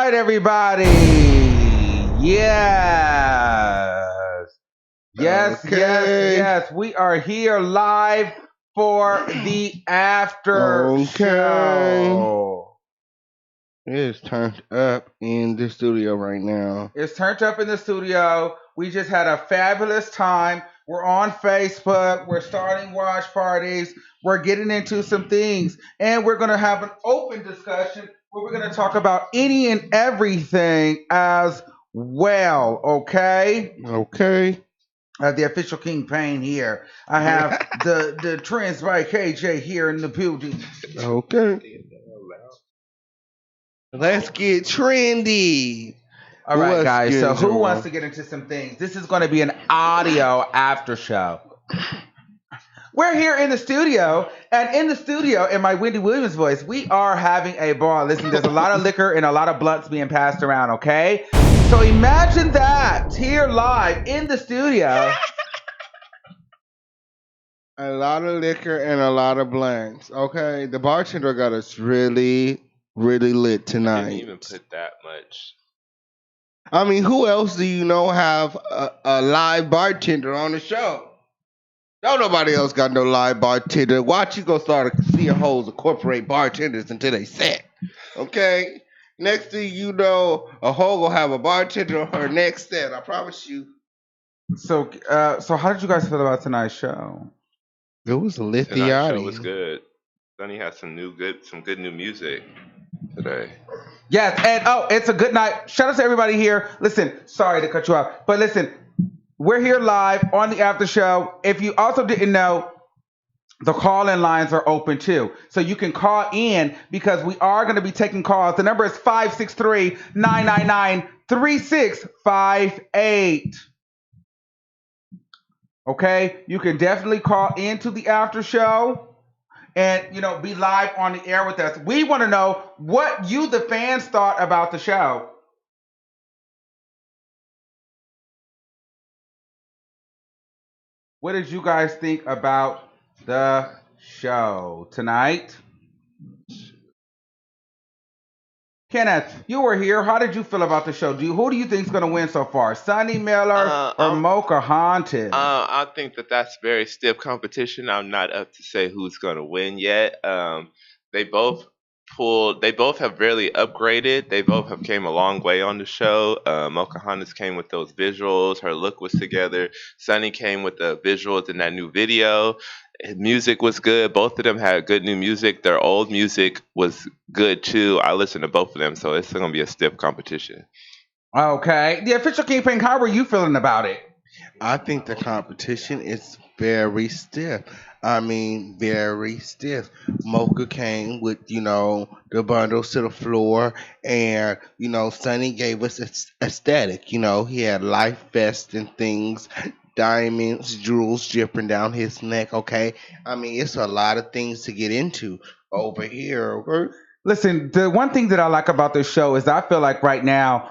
right, everybody. Yes. Yes, yes, Okay. yes. We are here live for the after Okay. show. It is turned up in the studio right now. It's turned up in the studio. We just had a fabulous time. We're on Facebook. We're starting watch parties. We're getting into some things. And we're going to have an open discussion where we're going to talk about any and everything as well. Okay? Okay. The official King Payne here. I have the Trends by KJ here in the building. Okay. Let's get trendy. All right, What's guys. So good, who wants Joel? to get into some things? This is going to be an audio after show. We're here in the studio, and in the studio, in my Wendy Williams voice, we are having a ball. Listen, there's a lot of liquor and a lot of blunts being passed around, okay? So imagine that here live in the studio. A lot of liquor and a lot of blanks. Okay. The bartender got us really, really lit Didn't tonight. even put that much. I mean, who else do you know have a live bartender on the show? Don't nobody else got no live bartender. Watch you go start seeing hoes incorporate bartenders into they set. Okay? Next thing you know, a hoe will have a bartender on her next set. I promise you. So how did you guys feel about tonight's show? It was a Tonight's show was Lithiati. good. Sonny had some good new music today. Yes, and it's a good night. Shout out to everybody here. Listen, sorry to cut you off, but listen, we're here live on the after show. If you also didn't know, the call-in lines are open too. So you can call in because we are going to be taking calls. The number is 563-999-3658. Okay? You can definitely call into the after show and be live on the air with us. We want to know what you the fans thought about the show. What did you guys think about the show tonight? Kenneth, you were here. How did you feel about the show? Who do you think is going to win so far? Sonny Miller Uh, or I'm, Mocha Haunted? I think that that's very stiff competition. I'm not up to say who's going to win yet. They both they both have really upgraded. They both have came a long way on the show. Pocahontas came with those visuals. Her look was together. Sunny came with the visuals in that new video. His music was good. Both of them had good new music. Their old music was good too. I listened to both of them, so it's going to be a stiff competition. Okay. The official Kingpin, how were you feeling about it? I think the competition is very stiff. I mean, very stiff. Mocha came with, the bundles to the floor, and, Sonny gave us aesthetic. He had life vests and things, diamonds, jewels dripping down his neck, okay? I mean, it's a lot of things to get into over here, okay? Listen, the one thing that I like about this show is I feel like right now,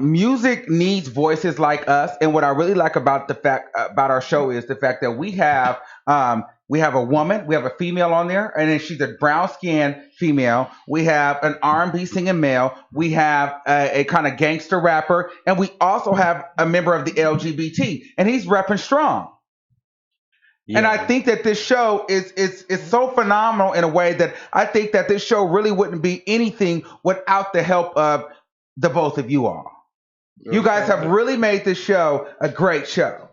music needs voices like us. And what I really like about the fact about our show is the fact that we have a woman, we have a female on there, and then she's a brown skinned female. We have an R&B singing male. We have a kind of gangster rapper, and we also have a member of the LGBT, and he's repping strong. And I Yeah. think that this show is so phenomenal in a way that I think that this show really wouldn't be anything without the help of the both of you all. You guys have really made this show a great show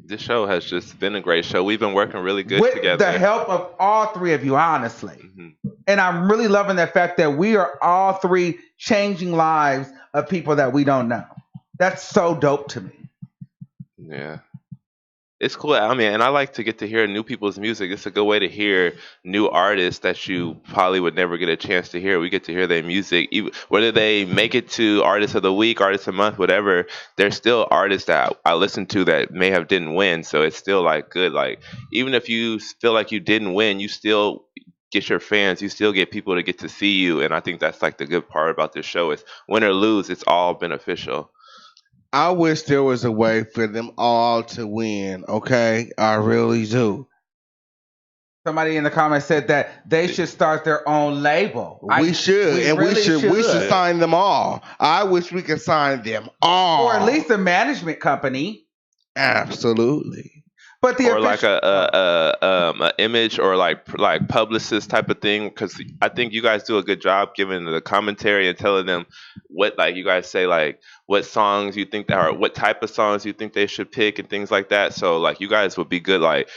This show has just been a great show. We've been working really good with the together. help of all three of you, honestly. hmm And I'm really loving the fact that we are all three changing lives of people that we don't know. That's so dope to me. Yeah. It's cool. I mean, and I like to get to hear new people's music. It's a good way to hear new artists that you probably would never get a chance to hear. We get to hear their music, even, whether they make it to Artist of the Week, Artist of the Month, whatever. They're still artists that I listen to that may have didn't win. So it's still like good. Like even if you feel like you didn't win, you still get your fans. You still get people to get to see you. And I think that's like the good part about this show is win or lose, it's all beneficial. I wish there was a way for them all to win, okay? I really do. Somebody in the comments said that they should start their own label. We should, We and we really should should, sign them all. I wish we could sign them or at all. least a management company. Absolutely. But the or like official, a image or like publicist type of thing, because I think you guys do a good job giving the commentary and telling them what, like you guys say, like what songs you think that are, what type of songs you think they should pick and things like that. So like you guys would be good, like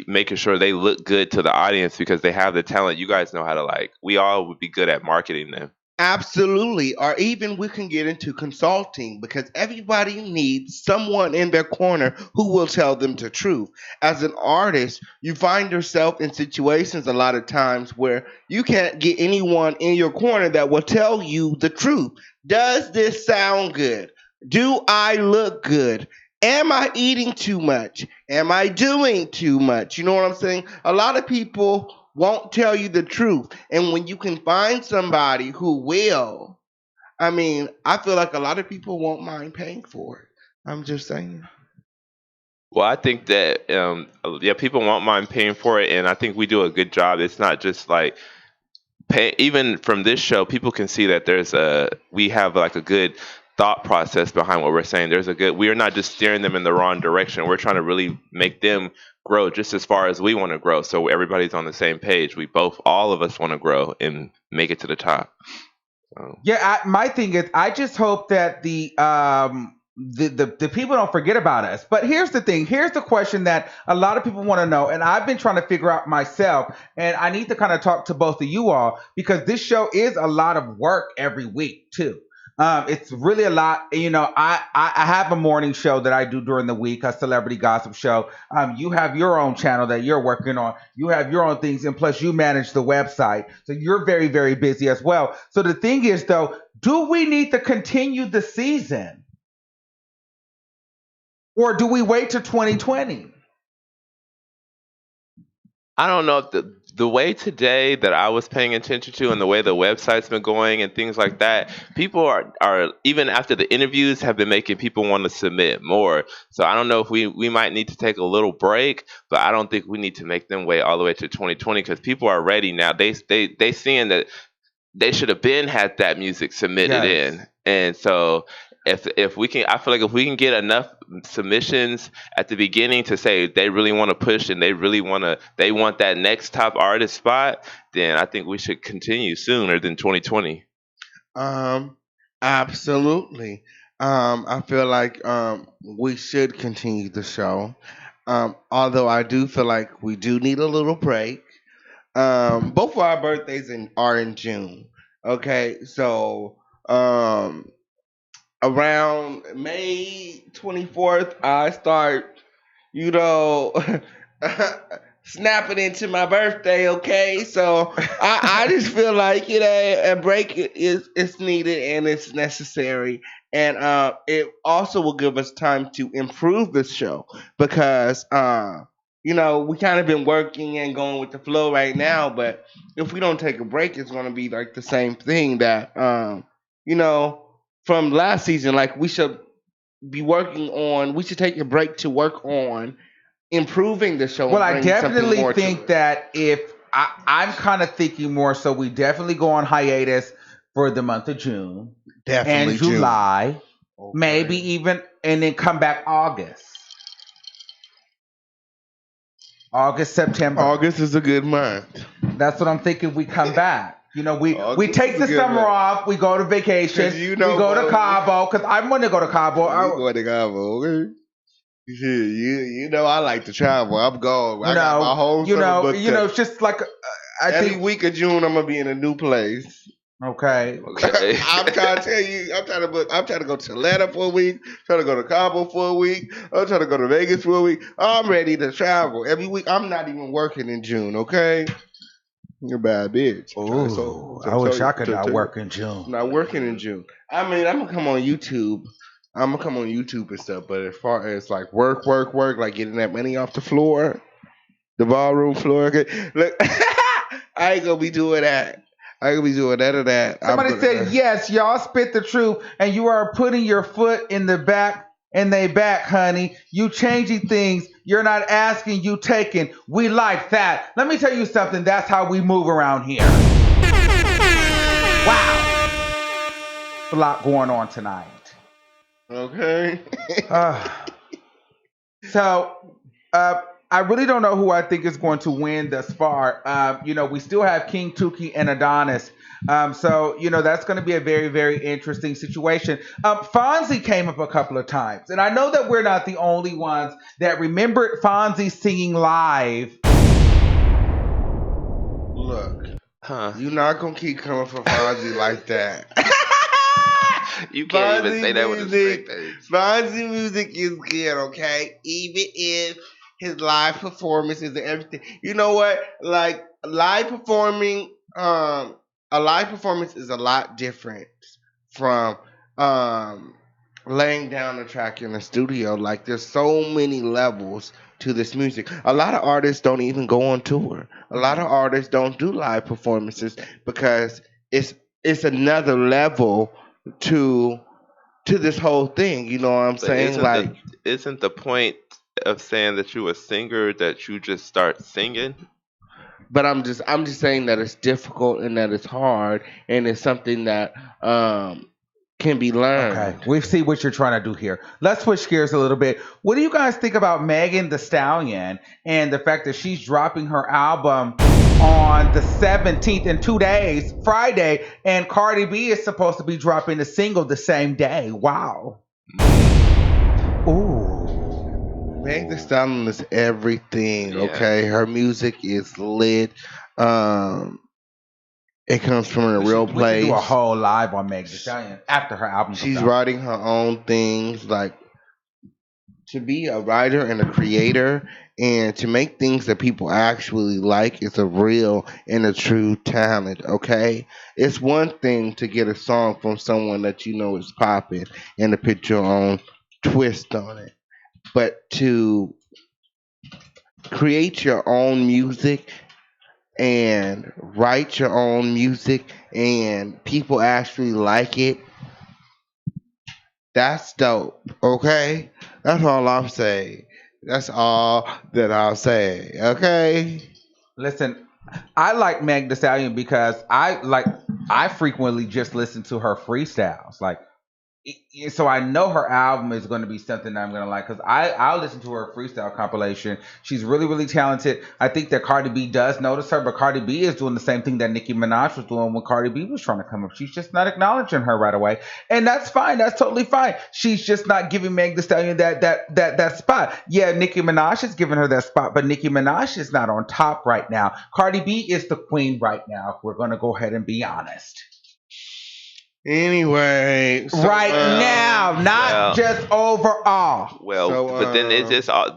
making sure they look good to the audience because they have the talent. You guys know how to, like, we all would be good at marketing them. Absolutely. Or even we can get into consulting because everybody needs someone in their corner who will tell them the truth. As an artist, you find yourself in situations a lot of times where you can't get anyone in your corner that will tell you the truth. Does this sound good? Do I look good? Am I eating too much? Am I doing too much? You know what I'm saying? A lot of people won't tell you the truth. And when you can find somebody who will, I mean, I feel like a lot of people won't mind paying for it. I'm just saying. Well, I think that yeah, people won't mind paying for it, and I think we do a good job. It's not just like pay, even from this show, people can see that we have like a good thought process behind what we're saying. There's a good, we are not just steering them in the wrong direction. We're trying to really make them grow just as far as we want to grow. So everybody's on the same page. We both, all of us want to grow and make it to the top. So. yeah. My thing is, I just hope that the people don't forget about us. But here's the thing. Here's the question that a lot of people want to know, and I've been trying to figure out myself. And I need to kind of talk to both of you all because this show is a lot of work every week too. It's really a lot. You know, I have a morning show that I do during the week, a celebrity gossip show. You have your own channel that you're working on. You have your own things, and plus you manage the website, so you're very very busy as well. So the thing is, though, do we need to continue the season, or do we wait to 2020? I don't know if the way today that I was paying attention to and the way the website's been going and things like that, people are even after the interviews have been making people want to submit more. So I don't know if we might need to take a little break, but I don't think we need to make them wait all the way to 2020 because people are ready now. They seeing that they should have been had that music submitted Yes. in. And so if we can, I feel like if we can get enough submissions at the beginning to say they really want to push and they want that next top artist spot, then I think we should continue sooner than 2020. Um, Absolutely. I feel like we should continue the show. Although I do feel like we do need a little break. Both of our birthdays are in June. Okay, so around May 24th, I start, you know, snapping into my birthday. Okay, so I just feel like a break is needed and it's necessary, and it also will give us time to improve the show because we kind of been working and going with the flow right now, but if we don't take a break, it's going to be like the same thing that you know from last season. Like we should take a break to work on improving the show Well, and I bringing something definitely more to think it. that if I'm kind of thinking more, so we definitely go on hiatus for the month of June Definitely and June. July, Okay. maybe even, and then come back August, September. August is a good month. That's what I'm thinking. We come back. We August take is the a good summer month. off. We go to vacation. 'Cause We go to Cabo because I want to go to Cabo. You going to Cabo, okay? You know I like to travel. I'm going. I got my whole summer booked up. it's just like Every think. week of June I'm gonna be in a new place. Okay. Okay. I'm trying to tell you, I'm trying to go to Atlanta for a week, trying to go to Cabo for a week, I'm trying to go to Vegas for a week. I'm ready to travel. Every week I'm not even working in June, okay? You're a bad bitch. Ooh, I wish I could not work in I'm June. not working in June. I mean, I'm gonna come on YouTube. I'm gonna come on YouTube and stuff, but as far as like work, like getting that money off the floor, the ballroom floor, okay, look, I ain't gonna be doing that. I ain't gonna be doing none of that. Somebody said yes, y'all spit the truth, and you are putting your foot in the back, and they back, honey. You changing things. You're not asking, you taking. We like that. Let me tell you something. That's how we move around here. Wow. A lot going on tonight. Okay. Uh, so, I really don't know who I think is going to win thus far. We still have King Tuki and Adonis. That's going to be a very, very interesting situation. Fonzie came up a couple of times, and I know that we're not the only ones that remembered Fonzie singing live. Look, Huh? you're not gonna keep coming for Fonzie like that. You can't even say that with a straight music, face. Fonzie music is good, okay? Even if his live performances and everything. You know what? Like live performing, a live performance is a lot different from um laying down a track in the studio. Like there's so many levels to this music. A lot of artists don't even go on tour. A lot of artists don't do live performances because it's another level to to this whole thing. You know what I'm But saying? Like, isn't the point of saying that you a singer that you just start singing? but I'm just saying that it's difficult and that it's hard and it's something that can be Okay, learned. we see what you're trying to do here. Let's switch gears a little bit. What do you guys think about Megan the Stallion and the fact that she's dropping her album on the 17th in 2 days, Friday, and Cardi B is supposed to be dropping the single the same day? Wow. Ooh. Meg Thee Stallion is everything. Yeah. Okay, her music is lit. Um, it comes from a We real should do a place. whole live on Megan Thee Stallion after her album comes She's out. writing her own things. Like to be a writer and a creator and to make things that people actually like is a real and a true talent, okay? It's one thing to get a song from someone that you know is popping and to put your own twist on it. But to create your own music and write your own music and people actually like it, that's dope, okay? That's all I'm saying. That's all that I'll say, okay? Listen, I like Meg Thee Stallion because I frequently just listen to her freestyles. So I know her album is going to be something that I'm going to like because I'll listen to her freestyle compilation. She's really, really talented. I think that Cardi B does notice her, but Cardi B is doing the same thing that Nicki Minaj was doing when Cardi B was trying to come up. She's just not acknowledging her right away, and that's fine. That's totally fine. She's just not giving Meg Thee Stallion that spot. Yeah, Nicki Minaj is giving her that spot, but Nicki Minaj is not on top right now. Cardi B is the queen right now. If we're going to go ahead and be honest. Anyway, so Right now, not Well, just overall. well, so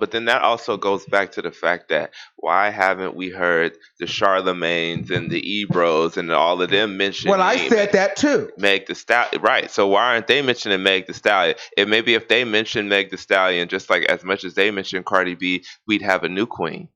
but then that also goes back to the fact that why haven't we heard the Charlemagnes and the Ebros and all of them mentioning Well, I said that too. Meg the Stallion? Right. So why aren't they mentioning Meg the Stallion? If maybe if they mentioned Meg the Stallion, just like as much as they mentioned Cardi B, we'd have a new queen.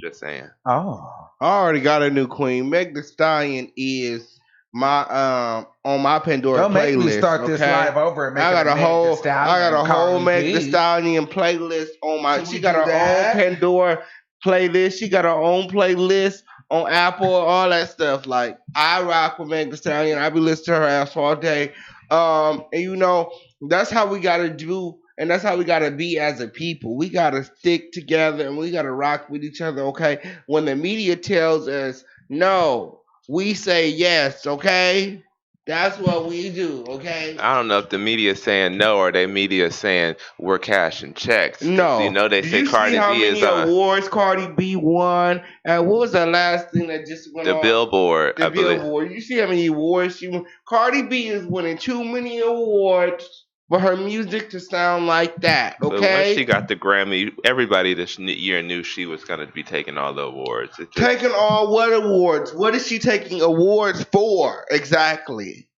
Just saying. Oh. I already got a new queen. Meg Thee Stallion is my on my Pandora Don't make playlist. me start this okay? live over and make I got it a Meg Thee whole Stallion I got a and whole Cardi Meg Thee B. Stallion playlist on my. Should She we got do her that? own Pandora playlist. She got her own playlist on Apple, all that stuff. Like I rock with Meg Thee Stallion. I be listening to her ass all day. And you know that's how we gotta do, and that's how we gotta be as a people. We gotta stick together and we gotta rock with each other. Okay, when the media tells us no, we say yes. Okay, that's what we do. Okay. I don't know if the media is saying no or they media is saying we're cashing checks. 'Cause, No. they Did say you see Cardi how B is many on awards Cardi B won? And what was the last thing that just went the on? Billboard, I The believe. Billboard. You see how many awards she won? Cardi B is winning too many awards for her music to sound like that. But once she Okay. got the Grammy, everybody this year knew she was going to be taking all the awards. It just, Taking all what awards? What is she taking awards for? Exactly.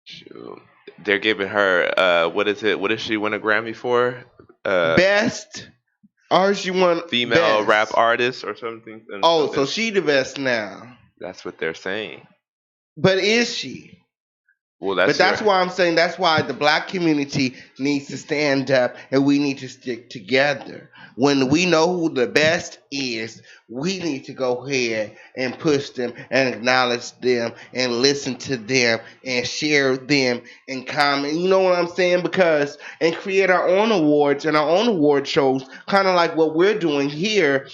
shoot. They're giving her what is it? What does she win a Grammy for? Best. Or she won Female best. rap artist or something. Oh, so she the best now. That's what they're saying. But is she? Well, But that's your. that's why I'm saying that's why the black community needs to stand up and we need to stick together. When we know who the best is, we need to go ahead and push them and acknowledge them and listen to them and share them and comment. You know what I'm saying? Because and create our own awards and our own award shows, kind of like what we're doing here.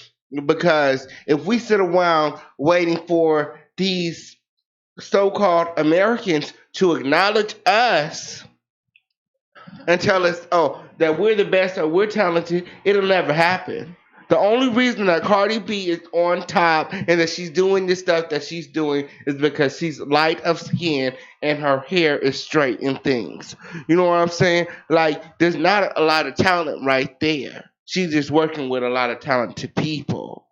Because if we sit around waiting for these so-called Americans to acknowledge us and tell us, oh, that we're the best or we're talented, it'll never happen. The only reason that Cardi B is on top and that she's doing this stuff that she's doing is because she's light of skin and her hair is straight and things. You know what I'm saying? Like, there's not a lot of talent right there. She's just working with a lot of talented people.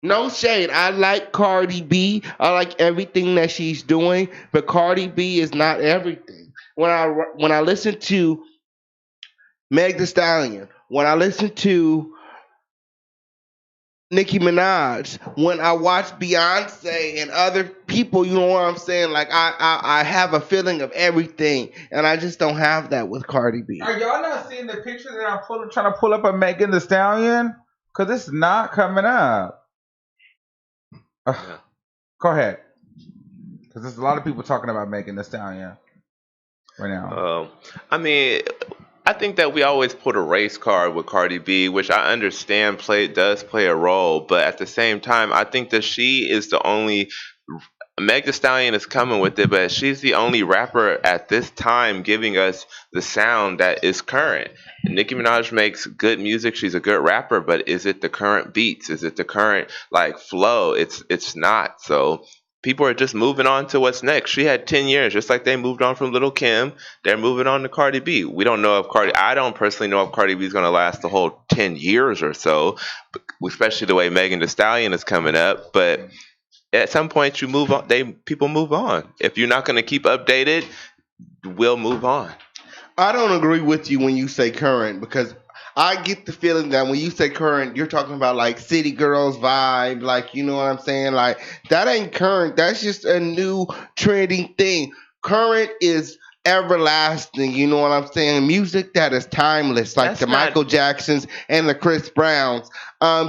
No shade. I like Cardi B. I like everything that she's doing, but Cardi B is not everything. When I listen to Meg Thee Stallion, when I listen to Nicki Minaj, when I watch Beyonce and other people, you know what I'm saying? Like I have a feeling of everything, and I just don't have that with Cardi B. Are y'all not seeing the picture that trying to pull up of Megan the Stallion? Cause it's not coming up. Yeah. Go ahead. Cause there's a lot of people talking about Megan the Stallion right now. I mean, I think that we always put a race card with Cardi B, which I understand does play a role, but at the same time, I think that she is the only. Meg Thee Stallion is coming with it, but she's the only rapper at this time giving us the sound that is current. Nicki Minaj makes good music. She's a good rapper, but is it the current beats? Is it the current like flow? It's not. So people are just moving on to what's next. She had 10 years, just like they moved on from Little Kim. They're moving on to Cardi B. We don't know if I don't personally know if Cardi B is going to last the whole 10 years or so, especially the way Megan Thee Stallion is coming up. But at some point, you move on. People move on. If you're not going to keep updated, we'll move on. I don't agree with you when you say current because I get the feeling that when you say current, you're talking about like City Girls vibe, like you know what I'm saying? Like that ain't current. That's just a new trending thing. Current is everlasting. You know what I'm saying? Music that is timeless, like That's the not. Michael Jacksons and the Chris Browns.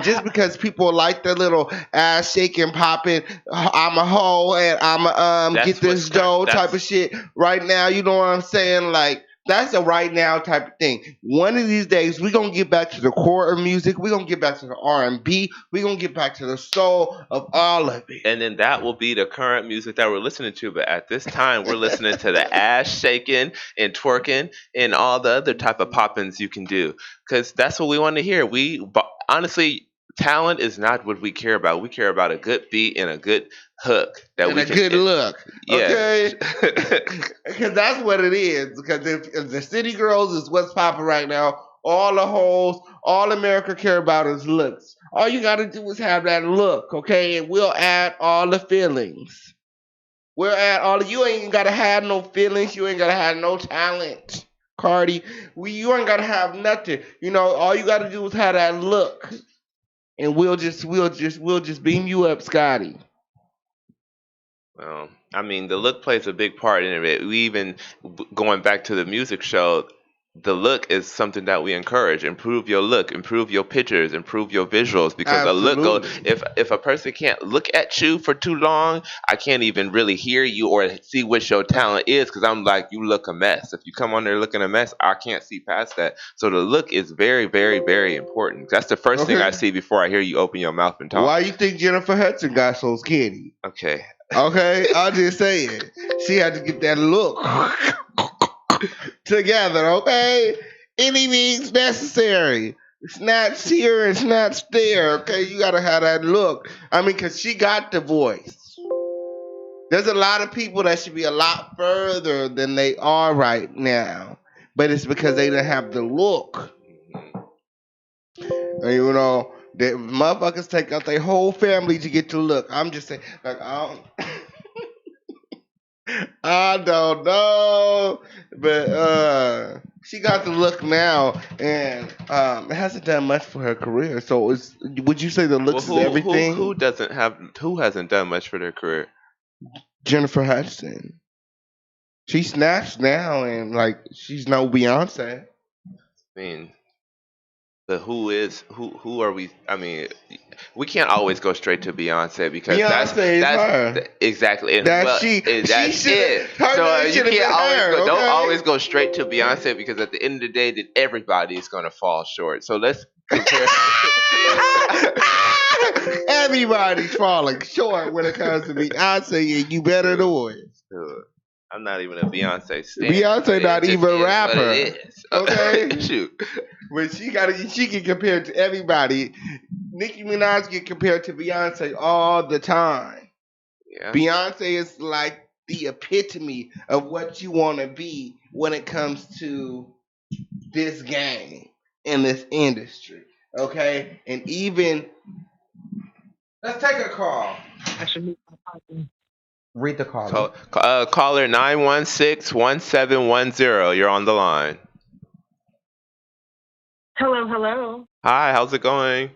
Just because people like the little ass shaking, popping, I'm a hoe and I'm a That's get this what's cur- dough type of that's shit right now. You know what I'm saying? Like that's a right now type of thing. One of these days, we're gonna get back to the core of music. We're gonna get back to the R&B. We're gonna get back to the soul of all of and then that will be the current music that we're listening to. But at this time, we're listening to the ass shaking and twerking and all the other type of poppins you can do, because that's what we want to hear. Honestly, talent is not what we care about. We care about a good beat and a good hook that and we a can. good look. Yeah. Okay, because that's what it is. Because if the City Girls is what's popping right now, all the hoes, all America care about is looks. All you gotta do is have that look, okay? And we'll add all the feelings. We'll add all the. You ain't gotta have no feelings. You ain't gotta have no talent, Cardi. You ain't gotta have nothing. You know, all you gotta do is have that look, and we'll just beam you up, Scotty. Well, I mean, the look plays a big part in it. We even going back to the music show, the look is something that we encourage. Improve your look, improve your pictures, improve your visuals. Because a look goes. Absolutely. If a person can't look at you for too long, I can't even really hear you or see what your talent is. Because I'm like, you look a mess. If you come on there looking a mess, I can't see past that. So the look is very, very, very important. That's the first thing I Okay. see before I hear you open your mouth and talk. Why you think Jennifer Hudson got so skinny? Okay. Okay, I'll just say it. She had to get that look together, okay? Any means necessary. Snatch here and snatch there, okay? You gotta have that look. I mean, because she got the voice. There's a lot of people that should be a lot further than they are right now. But it's because they didn't have the look. And, you know, the motherfuckers take out their whole family to get the look. I'm just saying, like, I don't know, but she got the look now, and it hasn't done much for her career. So, would you say the Well, looks is everything? who hasn't done much for their career? Jennifer Hudson. She snatched now, and like she's no Beyonce. I mean, but who are we? I mean, we can't always go straight to Beyonce because Beyonce is her. exactly, and That well, she that's should have. it. Her So name you should have can't been always her. go. Don't Okay. always go straight to Beyonce because at the end of the day, that everybody is going to fall short. So let's compare. Everybody's falling short when it comes to Beyonce, and you better Dude, know it. dude, I'm not even a Beyonce stan, but Beyonce it not just even is what rapper. it Okay. is. Shoot. When she get compared to everybody. Nicki Minaj get compared to Beyonce all the time. Yeah. Beyonce is like the epitome of what you want to be when it comes to this game in this industry. Okay? And even Let's take a call. Read the caller. Caller 916-1710. You're on the line. Hello, hello. Hi, how's it going?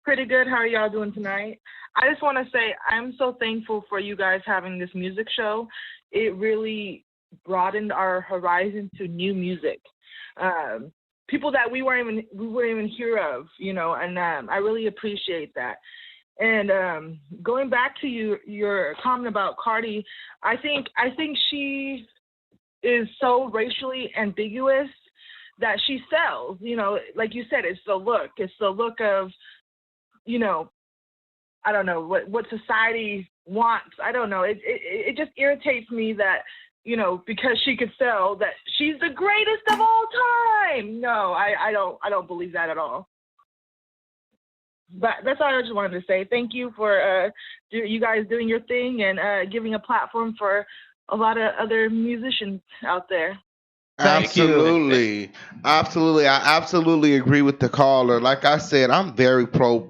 Pretty good. How are y'all doing tonight? I just want to say I'm so thankful for you guys having this music show. It really broadened our horizon to new music. People that we wouldn't even hear of, and I really appreciate that. And going back to your comment about Cardi, I think she is so racially ambiguous that she sells. Like you said, it's the look. It's the look of, you know, I don't know what society wants. I don't know. It just irritates me that, because she could sell that she's the greatest of all time. No, I don't believe that at all. But that's all I just wanted to say. Thank you for you guys doing your thing and giving a platform for a lot of other musicians out there. Thank you. absolutely, absolutely, I absolutely agree with the caller. Like I said, I'm very pro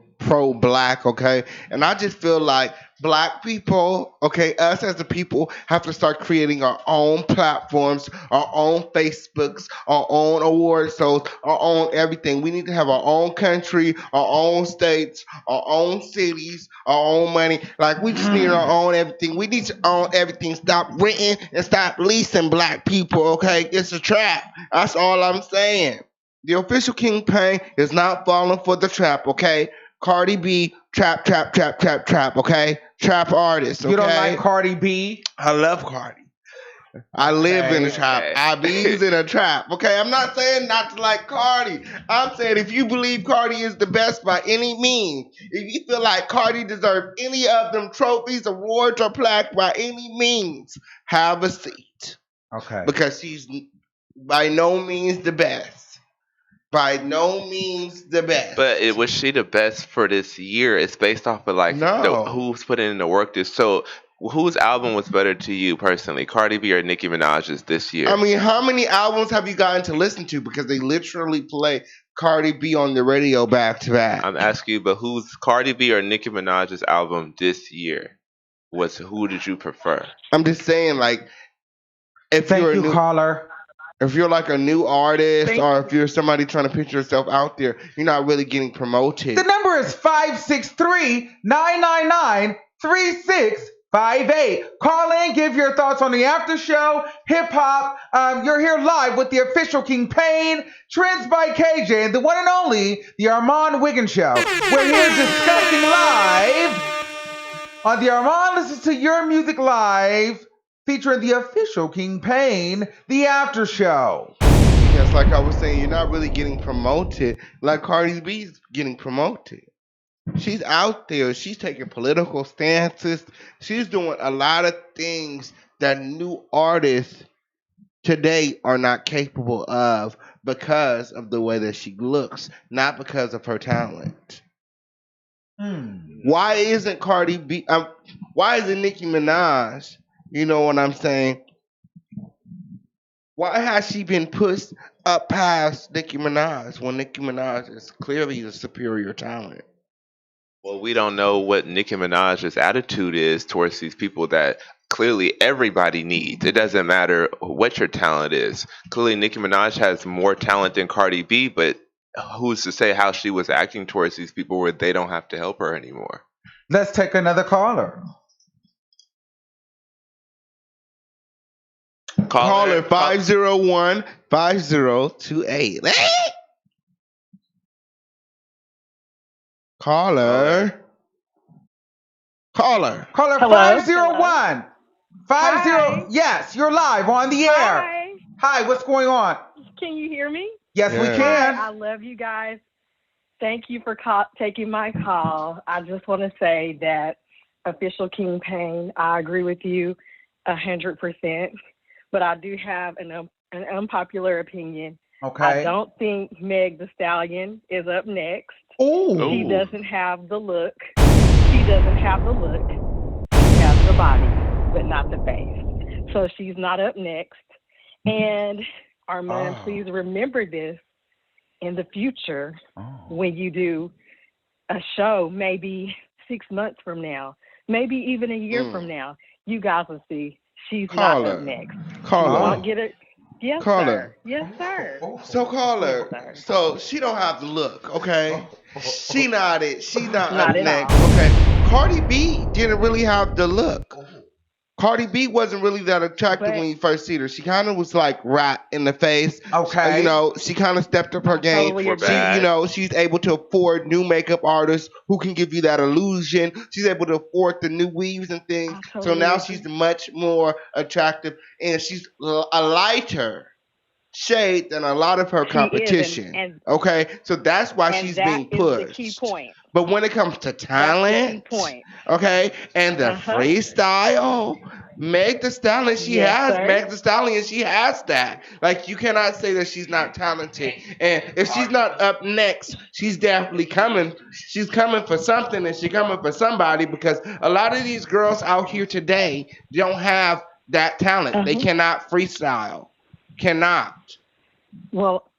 black, okay, and I just feel like black people, okay, us as a people have to start creating our own platforms, our own Facebooks, our own award shows, our own everything. We need to have our own country, our own states, our own cities, our own money. Like we just need our own everything. We need to own everything. Stop renting and stop leasing black people. Okay, it's a trap. That's all I'm saying. The official King Pain is not falling for the trap. Okay, Cardi B, trap, trap, trap, trap, trap. Okay, trap artist. You don't like Okay, Cardi B? I love Cardi. I live in a Okay. trap. Okay. I be's in a trap. Okay, I'm not saying not to like Cardi. I'm saying if you believe Cardi is the best by any means, if you feel like Cardi deserves any of them trophies, awards, or plaques by any means, have a seat Okay. because she's by no means the best. By no means the best. But was she the best for this year? It's based off of like No. who's putting in the work. So whose album was better to you personally, Cardi B or Nicki Minaj's this I year? mean, how many albums have you gotten to listen to? Because they literally play Cardi B on the radio back to back. I'm asking you, but who's Cardi B or Nicki Minaj's album this year? Who did you prefer? I'm just saying, like, if you're Thank a you, new, caller. if you're like a new artist, Thank or if you're somebody trying to put yourself out there, you're not really getting promoted. The number is 563-999-3658. Call in, give your thoughts on the after show, hip hop. You're here live with the official King Payne, Trends by KJ, and the one and only, the Armand Wiggins Show. We're here discussing live on the Armand Listens to Your Music Live, featuring the official King Payne, the after show. Yes, like I was saying, you're not really getting promoted like Cardi B's getting promoted. She's out there. She's taking political stances. She's doing a lot of things that new artists today are not capable of because of the way that she looks, not because of her talent. Why isn't Cardi B? Why isn't Nicki Minaj? You know what I'm saying? Why has she been pushed up past Nicki Minaj when Nicki Minaj is clearly the superior talent? Well, we don't know what Nicki Minaj's attitude is towards these people that clearly everybody needs. It doesn't matter what your talent is. Clearly, Nicki Minaj has more talent than Cardi B, but who's to say how she was acting towards these people where they don't have to help her anymore? Let's take another caller. Caller Caller, call, 501-5028. caller. Caller. Caller. Caller Hello? Hello? 501 50. Hi. Yes, you're live on the air. Hi. Hi, what's going on? Can you hear me? Yes, we Yeah. Hi. can. I love you guys. Thank you for taking my call. I just want to say that official King Payne, I agree with you 100%, but I do have an unpopular opinion. I Okay. don't think Meg the Stallion is up next. Ooh. She Ooh. doesn't have the look. She doesn't have the look. She has the body, but not the face. So she's not up next. And Armand, Oh. please remember this in the future Oh. when you do a show, maybe 6 months from now, maybe even a year from now, you guys will see she's not up Caller. next. She Caller. won't get it. Yes, Caller. sir. Yes, sir. So Yes, caller. sir. So she don't have the look, okay? She not it. She's not up Not at next, all. okay? Cardi B didn't really have the look. Cardi B wasn't really that attractive when But you first see her. She kind of was like rat in the face. Okay. She kind of stepped up her I game. totally We're agree. bad. She's able to afford new makeup artists who can give you that illusion. She's able to afford the new weaves and things. I So totally now agree. she's much more attractive, and she's a lighter shade than a lot of her She is, competition. and Okay, so that's why she's that being is the key pushed. point. But when it comes to That's the key talent, point. okay, and the Uh-huh. freestyle, Meg the Stallion, Yes, sir. Meg the Stallion, she has that. Like you cannot say that she's not talented. And if she's not up next, she's definitely coming. She's coming for something, and she's coming for somebody because a lot of these girls out here today don't have that talent. They Uh-huh. cannot freestyle. Cannot. Well,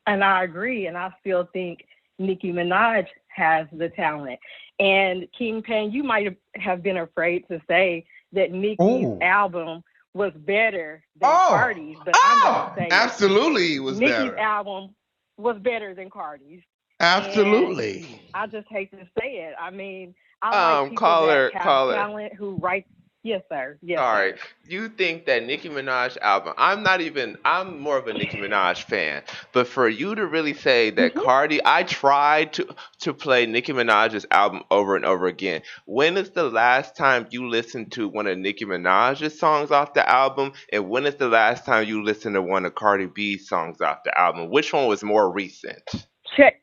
and I agree, and I still think Nicki Minaj has the talent. And King Payne, you might have been afraid to say that Nicki's Ooh. album was better than Oh. Cardi's, but I'm Oh. gonna say it. Absolutely, it was Nicki's better. album was better than Cardi's. And Absolutely. I just hate to say it. I mean, I like people Caller, that have caller. talent who write. Yes, sir. Yes, Sorry. sir. You think that Nicki Minaj album, I'm more of a Nicki Minaj fan. But for you to really say that Hmm. Cardi, I tried to play Nicki Minaj's album over and over again. When is the last time you listened to one of Nicki Minaj's songs off the album? And when is the last time you listened to one of Cardi B's songs off the album? Which one was more recent? Check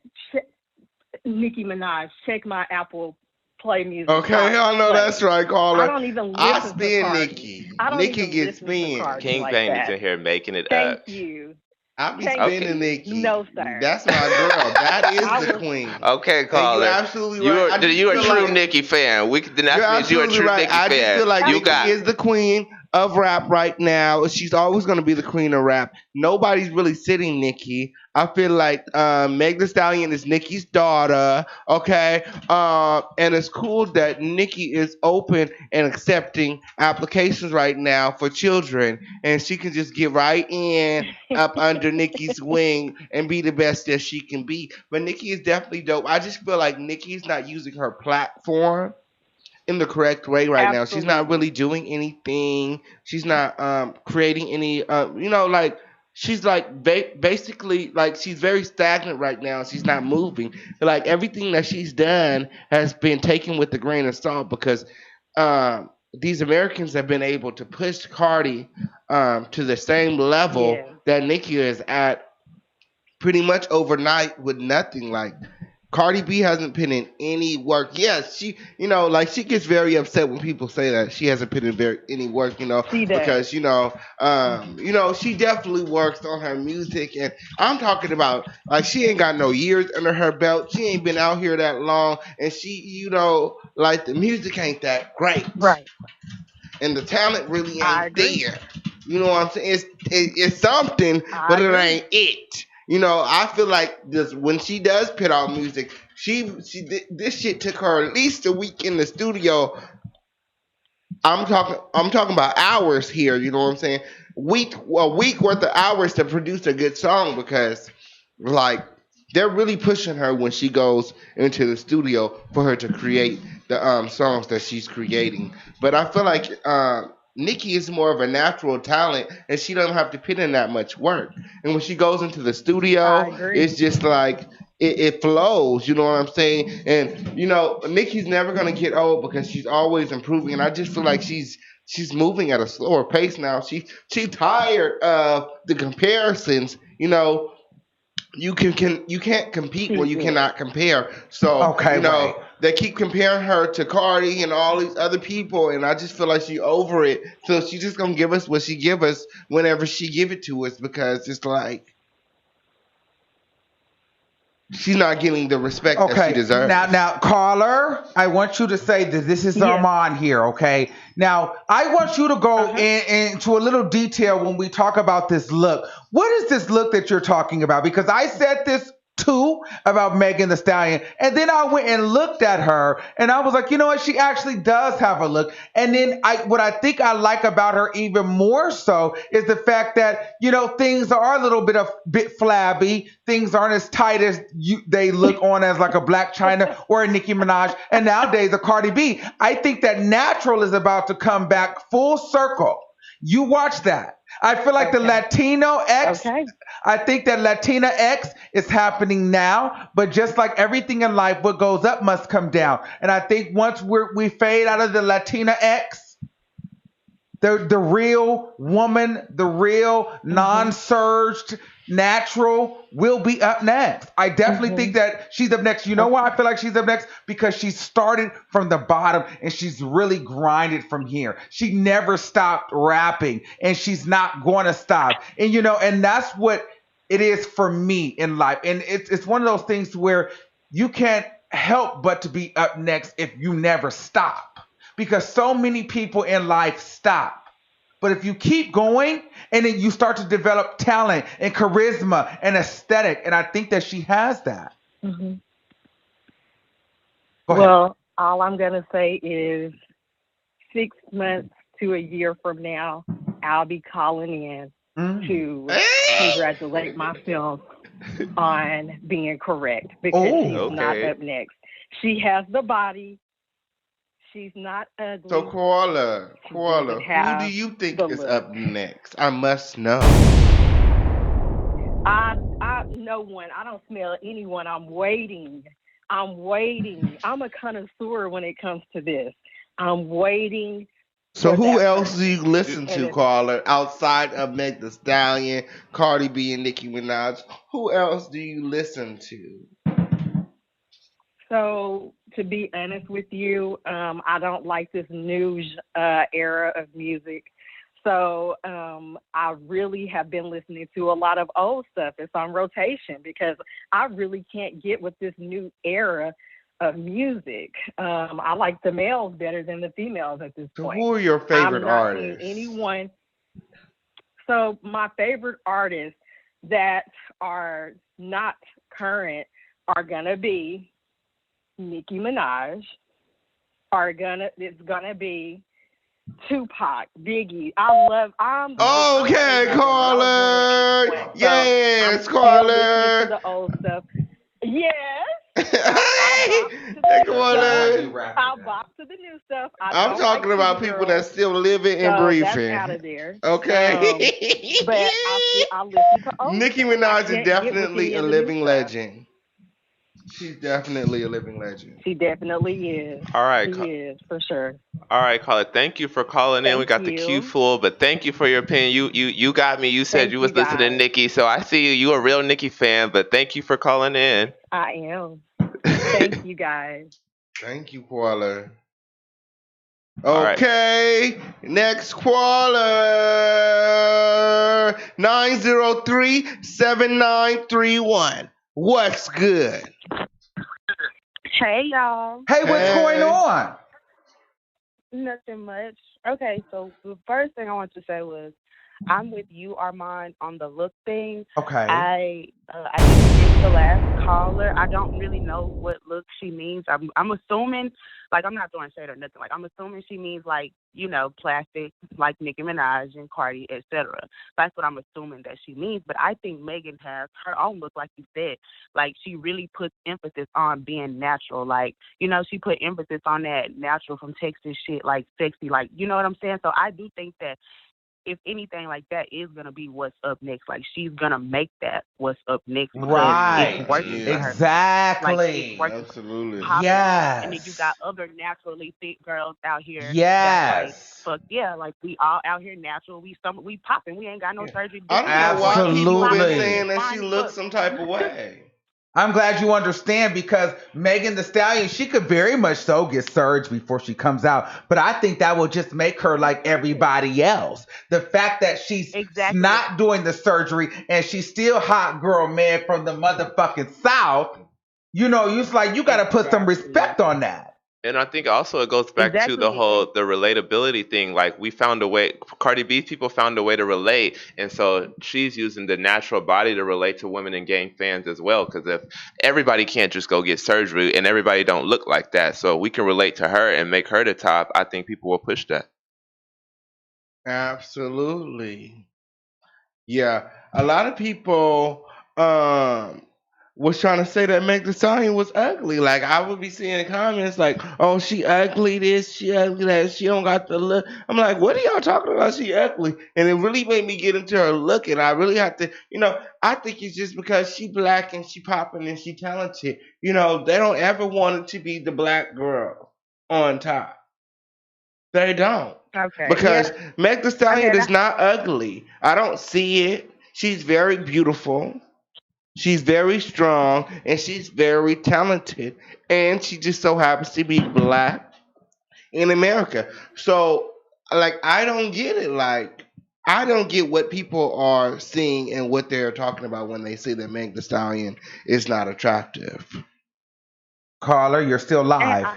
Nicki Minaj. Check my Apple Play Music. Okay, I know Play. that's right, I caller. don't even I listen to spin Cardi. Nikki. I don't Nikki even gets listen to spin. Cardi King like Bang is that. in here making it Thank up. you. I be Thank spinning Okay. Nikki. No, sir. That's my girl. That is I the will. queen. Okay, And you caller. absolutely right. I just You're a feel true like Nicki fan. Then you're that means you're a absolutely true right. Nicki I just fan. feel like You Nikki got is the queen of rap right now. She's always going to be the queen of rap. Nobody's really sitting Nikki. I feel like Meg Thee Stallion is Nikki's daughter. Okay, and it's cool that Nikki is open and accepting applications right now for children, and she can just get right in up under Nikki's wing and be the best that she can be. But Nikki is definitely dope. I just feel like Nikki's not using her platform in the correct way right now. She's not Absolutely. really doing anything. She's not creating any like she's like basically like she's very stagnant right now. She's not moving. Like everything that she's done has been taken with a grain of salt because these Americans have been able to push Cardi to the same level Yes. that Nicki is at pretty much overnight with nothing. Like Cardi B hasn't put in any work. Yes, she, like she gets very upset when people say that she hasn't put in any work. She does. Because she definitely works on her music, and I'm talking about like she ain't got no years under her belt. She ain't been out here that long, and she, like the music ain't that great Right. and the talent really I ain't agree. there. You know what I'm saying? It's something, I but it agree. ain't it. I feel like this when she does put out music, this shit took her at least a week in the studio. I'm talking about hours here. You know what I'm saying? A week worth of hours to produce a good song because, like, they're really pushing her when she goes into the studio for her to create the songs that she's creating. But I feel like Nikki is more of a natural talent, and she doesn't have to put in that much work. And when she goes into the I studio, agree. it's just like it flows. You know what I'm saying? And Nikki's never gonna get old because she's always improving. And I just feel like she's moving at a slower pace now. She's tired of the comparisons. You can't compete She where you is. cannot compare. So, Okay, right. they keep comparing her to Cardi and all these other people, and I just feel like she over it. So she's just gonna give us what she give us whenever she give it to us because it's like she's not getting the respect that she Okay, now, deserves. caller, I want you to say that this is Yes. Armand here. Okay, now I want you to Uh go huh. into a little detail when we talk about this look. What is this look that you're talking about? Because I said this too about Megan the Stallion, and then I went and looked at her, and I was like, you know what? She actually does have a look. And then what I think I like about her even more so is the fact that things are a little bit flabby. Things aren't as tight as they look on as like a Black China or a Nicki Minaj, and nowadays a Cardi B. I think that natural is about to come back full circle. You watch that. I feel like the Okay. Latino X. Okay. I think that Latina X is happening now, but just like everything in life, what goes up must come down. And I think once we fade out of the Latina X, the real woman, the real Mhm. non-surged natural will be up next. I definitely think Mhm. that she's up next. You know why I Okay. feel like she's up next? Because she started from the bottom and she's really grinded from here. She never stopped rapping and she's not going to stop. And and that's what it is for me in life. And it's one of those things where you can't help but to be up next if you never stop, because so many people in life stop. But if you keep going and then you start to develop talent and charisma and aesthetic, and I think that she has that. Mhm. Go ahead. Well, all I'm gonna say is 6 months to a year from now, I'll be calling in Mm. to congratulate myself on being correct because she's Oh, not Okay. up next. She has the body. She's not So, ugly. She doesn't Who do have you the think is look. up next? I must know. No one. I don't smell anyone. I'm waiting. I'm waiting. I'm a connoisseur when it comes to this. I'm waiting So for who that else do you person. listen And to, it's caller, outside of Meg the Stallion, Cardi B, and Nicki Minaj? Who else do you listen to? so, to be honest with you, I don't like this new era of music. So I really have been listening to a lot of old stuff. It's on rotation because I really can't get with this new era of music. I like the males better than the females at this So point. who are your I'm favorite not seeing artists? anyone. So my favorite artists that are not current are gonna be Nicki Minaj. It's gonna be Tupac, Biggie. I'm listen, I'm gonna tell you Okay, something. When I was born in caller. '81, so I'm Yes, still listening to caller. the old stuff. Yes, I Hey, bop to the new stuff. I do caller. rap to I that. bop to the new stuff. I I'm don't like talking city about people that girls, still living and so that's out breathing. of there. But Okay. I listen to old Nicki stuff. I Minaj is can't get with definitely any a of the new living stuff. legend. She's definitely a living legend. She definitely is. All right. She is for sure. All right, caller. Thank you for calling in. We Thank got the queue you. full, but thank you for your opinion. You got me. You said Thank you you was listening to guys. Nikki, so I see you. You a real Nikki fan, but thank you for calling in. I am. Thank you guys. Thank you, caller. All right. Okay, next caller 903-7931. What's good? Hey y'all. Hey, what's going Hey. on? Nothing much. Okay, so the first thing I want to say was I'm with you, Armand, on the look thing. Okay. I think the last caller. I don't really know what look she means. I'm assuming, like, I'm not throwing shade or nothing. Like, I'm assuming she means like, plastic, like Nicki Minaj and Cardi, etc. That's what I'm assuming that she means. But I think Megan has her own look, like you said. Like, she really puts emphasis on being natural. Like, she put emphasis on that natural from Texas shit, like sexy, like, you know what I'm saying? So I do think that if anything like that is gonna be what's up next. Like, she's gonna make that what's up next because it's Right. working for Yeah, her. Like, it's Exactly. working, absolutely. popping. And then you Yes. got other naturally fit girls out here that's like, Yes. fuck yeah, like we all out here natural. We popping. We ain't got no Yeah. surgery. I This don't is know why important. We people been popping. We Absolutely. saying that she fine as looks fuck. some type of way. I'm glad you understand because Megan the Stallion, she could very much so get surged before she comes out. But I think that will just make her It like could. everybody else. The fact that she's Exactly. not doing the surgery and she's still hot girl man from the motherfucking South, it's like you got to put some Exactly. respect on that. And I think also it goes back to the Exactly. whole the relatability thing. Like we found a way, Cardi B people found a way to relate, and so she's using the natural body to relate to women and gain fans as well. Because if everybody can't just go get surgery, and everybody don't look like that, so we can relate to her and make her the top. I think people will push that. Absolutely. Yeah, a lot of people um was trying to say that Meg Thee Stallion was ugly. Like I would be seeing comments like, "Oh, she ugly this, she ugly that, she don't got the look." I'm like, "What are y'all talking about? She ugly?" And it really made me get into her look, and I really have to, I think it's just because she black and she popping and she talented. They don't ever want it to be the black girl on top. They don't. Okay. Because Yeah. Meg Thee Okay. Stallion is not ugly. I don't see it. She's very beautiful. She's very strong and she's very talented. And she just so happens to be black in America. So like I don't get it. Like I don't get what people are seeing and what they're talking about when they say that Meg Thee Stallion is not attractive. Caller, you're still And live. I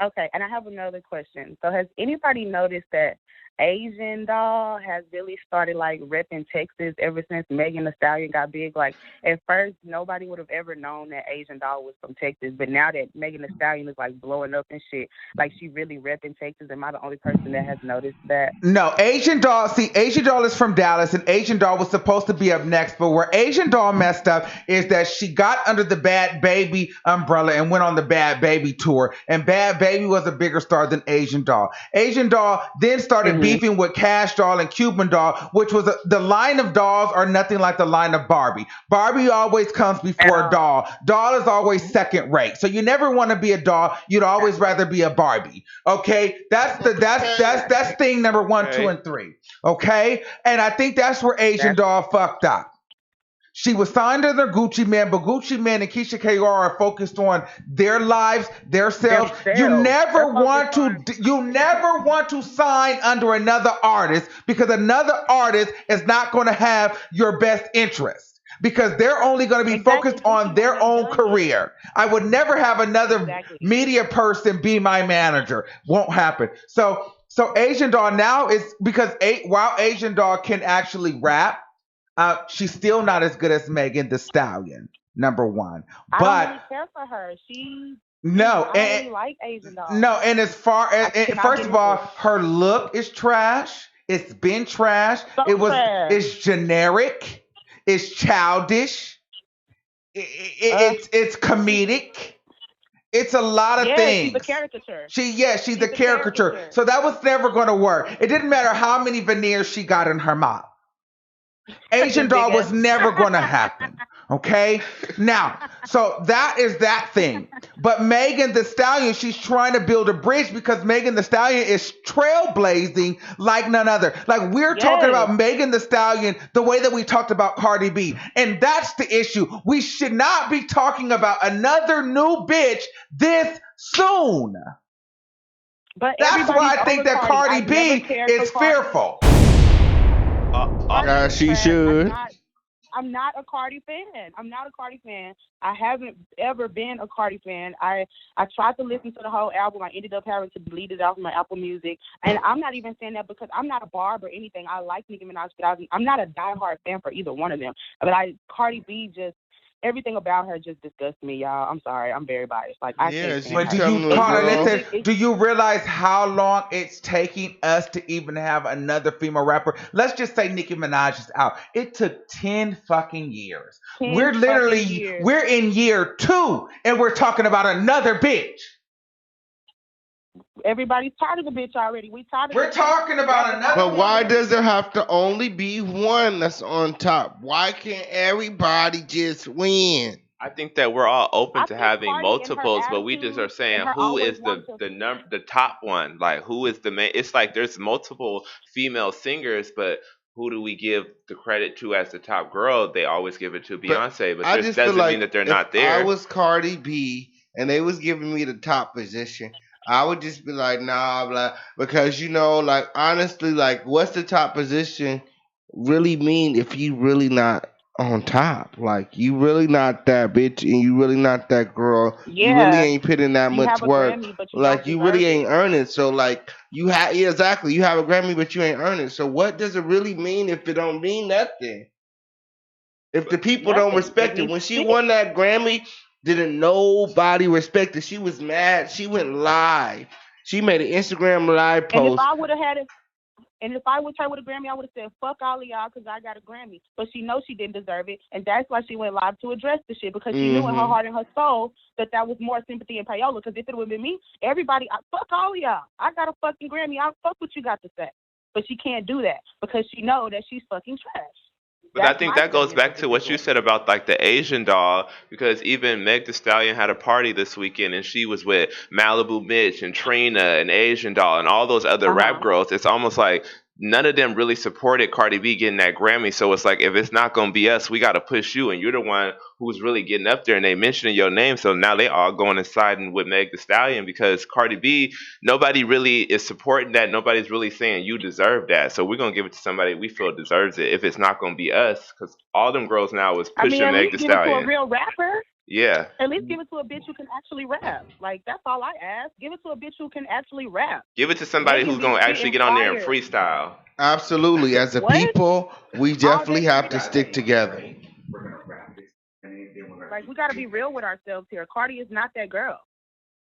Okay, and I have another question. So has anybody noticed that Asian Doll has really started like repping Texas ever since Megan Thee Stallion got big? Like at first nobody would have ever known that Asian Doll was from Texas, but now that Megan Thee Stallion is like blowing up and shit, like she really repping Texas. Am I the only person that has noticed that? No, Asian Doll. See, Asian Doll is from Dallas, and Asian Doll was supposed to be up next. But where Asian Doll messed up is that she got under the Bad Baby umbrella and went on the Bad Baby tour. And Bad Baby was a bigger star than Asian Doll. Asian Doll then started Mhm. beefing with Cash Doll and Cuban Doll, which was the line of dolls are nothing like the line of Barbie. Barbie always comes At before a all. doll. Doll is always second rate. So you never want to be a doll. You'd always rather be a Barbie. Okay, that's thing number one, two, Okay. and three. Okay, and I think that's where Asian That's Doll fucked up. She was signed under Gucci Man, but Gucci Man and Keisha Kr are focused on their lives, their selves. You themselves. They're never focused want to, on you never want to sign under another artist because another artist is not going to have your best interest because they're only going to be exactly. focused on Gucci their Mane ain't own done yet. career. I would never have another Exactly. media person be my manager. Won't happen. So Asian Doll now is because while Asian Doll can actually rap, she's still not as good as Megan the Stallion, number one. I don't But really care for her. no, I don't really like Asian Doll. no, and as far I as cannot first get of all, into it. her look is trash. It's been trash. So trash. It's generic. It's childish. Uh, It's comedic. It's a lot of yeah, she's a things. caricature. She's a She's a caricature. caricature. So that was never going to work. It didn't matter how many veneers she got in her mouth. Asian Them big Doll ass. was never going to happen. Okay? Now, so that is that thing. But Megan the Stallion, she's trying to build a bridge because Megan the Stallion is trailblazing like none other. Like we're talking Yes, about Megan the Stallion the way that we talked about Cardi B. And that's the issue. We should not be talking about another new bitch this soon. but That's everybody's why I think over that Cardi. Cardi I've never B cared for is Cardi. fearful. Uh, uh, Cardi is She trash. I'm should. not. I'm not a Cardi fan. I'm not a Cardi fan. I haven't ever been a Cardi fan. I tried to listen to the whole album. I ended up having to delete it off my Apple Music. And I'm not even saying that because I'm not a barb or anything. I like Nicki Minaj, but I'm not a diehard fan for either one of them. But Cardi B just everything about her just disgusts me, y'all. I'm sorry. I'm very biased. Like I Yeah, can't she stand But her. do telling you, the And her Carter, girl. listen, music is do you realize how long it's taking us to even have another female rapper? Let's just say Nicki Minaj is out. It took 10 fucking years. 10 fucking years. We're in year 2 and we're talking about another bitch. Everybody's tired of the bitch already. We tired of We're the talking about another But why bitch. does there have to only be one that's on top? Why can't everybody just win? I think that we're all open I to think having Cardi and her multiples, but we just are attitude and saying her who always is wanting to. the top one? Like who is the main? It's like there's multiple female singers, but who do we give the credit to as the top girl? They always give it to But Beyonce, but I this just feel doesn't mean like that they're if not I there. was Cardi B and they was giving me the top position, I would just be like, nah, blah, because like honestly, like what's the top position really mean if you really not on top? Like you really not that bitch and you really not that girl. You really Yeah, ain't put in that you much have a work. Grammy, but you Like don't you really deserve ain't it. earn it. So like yeah, exactly. You have a Grammy, but you ain't earn it. So what does it really mean if it don't mean nothing? If the people don't Nothing. It respect it, means when she shit. won that Grammy, didn't nobody respect it. She was mad. She went live. She made an Instagram live And if post. I would have had it, and if I was her with a Grammy, I would have said, fuck all of y'all because I got a Grammy. But she knows she didn't deserve it. And that's why she went live to address the shit because she knew in her Hmm. heart and her soul that was more sympathy and payola. Because if it would have been me, fuck all of y'all. I got a fucking Grammy. I'll fuck what you got to say. But she can't do that because she know that she's fucking trash. But I That's think my that 10 goes years back of to what you disrespect. said about like the Asian doll, because even Meg Thee Stallion had a party this weekend, and she was with Malibu Mitch and Trina and Asian doll and all those other rap Uh-huh. girls. It's almost like none of them really supported Cardi B getting that Grammy. So it's like if it's not gonna be us, we got to push you, and you're the one who's really getting up there, and they mentioning your name. So now they all going and siding with Meg Thee Stallion because Cardi B, nobody really is supporting that. Nobody's really saying you deserve that. So we're gonna give it to somebody we feel deserves it. If it's not gonna be us, because all them girls now is I mean, pushing at Meg Thee least give it to a Stallion. real rapper. Yeah, At least give it to a bitch who can actually rap. Like, that's all I ask. Give it to a bitch who can actually rap. give it to somebody Megan who's be gonna actually spitting get on there and fire. freestyle. Absolutely. As a What? people, we All definitely they have to do. stick together. Like, we got to be real with ourselves here. Cardi is not that girl.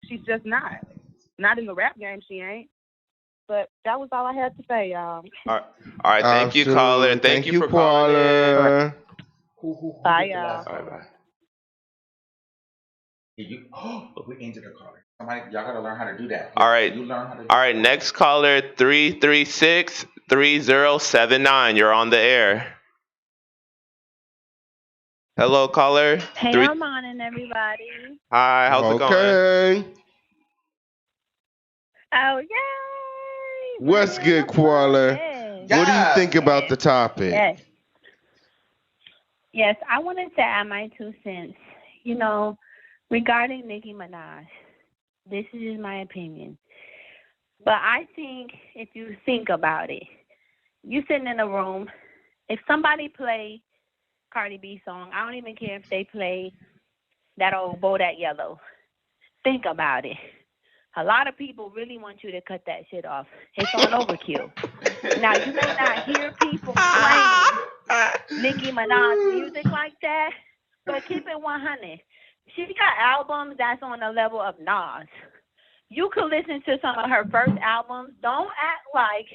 She's just not. Not in the rap game, she ain't. But that was all I had to say, y'all. All right, thank you, caller. Absolutely. Thank Thank you you, for calling in. All right. caller. Who Bye, did the y'all. last All right, caller? bye. We ended the caller. Somebody, y'all gotta learn how to do that. All right, You learn how to do all right. Next caller, 336-3079. You're on the air. Hello, caller. Hey, Three. I'm on and everybody. Hi, how's it going? Okay. Oh, yay! What's Running good, the floor. Koala? Yes. What do you think Yes. about the topic? Yes. Yes. I wanted to add my 2 cents. You know, regarding Nicki Minaj, this is just my opinion. But I think if you think about it, you sitting in a room, if somebody play Cardi B song, I don't even care if they play that old Bodak Yellow. Think about it. A lot of people really want you to cut that shit off. It's on overkill. Now, you may not hear people playing Nicki Minaj music like that, but keep it 100. She got albums that's on the level of Nas. You could listen to some of her first albums. Don't act like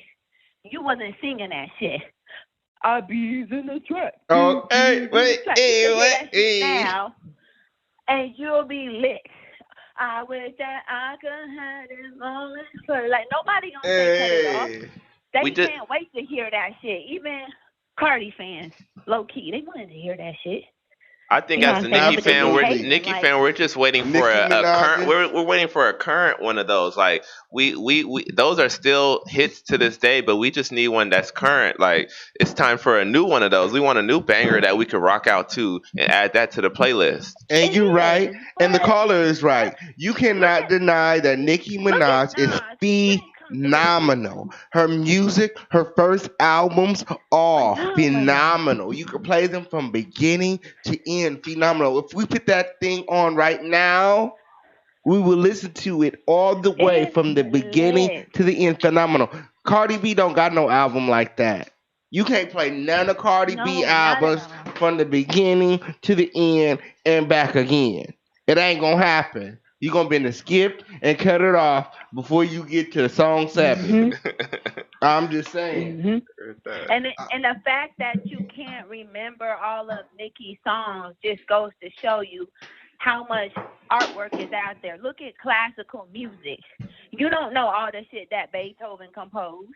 you wasn't singing that shit. I bees in the track. Oh, hey, wait, You can hey, hear wait, that shit hey. now, and you'll be lit. I wish that I could have this moment. Like, nobody gonna say cut it off. Hey. They We just can't wait to hear that shit. Even Cardi fans, low key, they wanted to hear that shit. I think You know as what a I'm saying? Nicki But they fan, be we're Absolutely. hating. Nicki Like, fan. We're just waiting for Nicki a current. Minaj. We're waiting for a current one of those. Like we those are still hits to this day, but we just need one that's current. Like it's time for a new one of those. We want a new banger that we can rock out to and add that to the playlist. And it you're right. is. And the But caller is right. You look cannot at deny that Nicki look at Minaj is Nas. He didn't phenomenal. Her music, her first albums are Phenomenal. phenomenal. You can play them from beginning to end. Phenomenal. If we put that thing on right now, we will listen to it all the way It's from the beginning lit. to the end. Phenomenal. Cardi B don't got no album like that. You can't play none of Cardi B No, not at albums all. from the beginning to the end and back again. It ain't gonna happen. You're gonna be in the skip and cut it off before you get to song 7. Mhm. I'm just saying. Mhm. Heard that. And the fact that you can't remember all of Nicki's songs just goes to show you how much artwork is out there. Look at classical music. You don't know all the shit that Beethoven composed.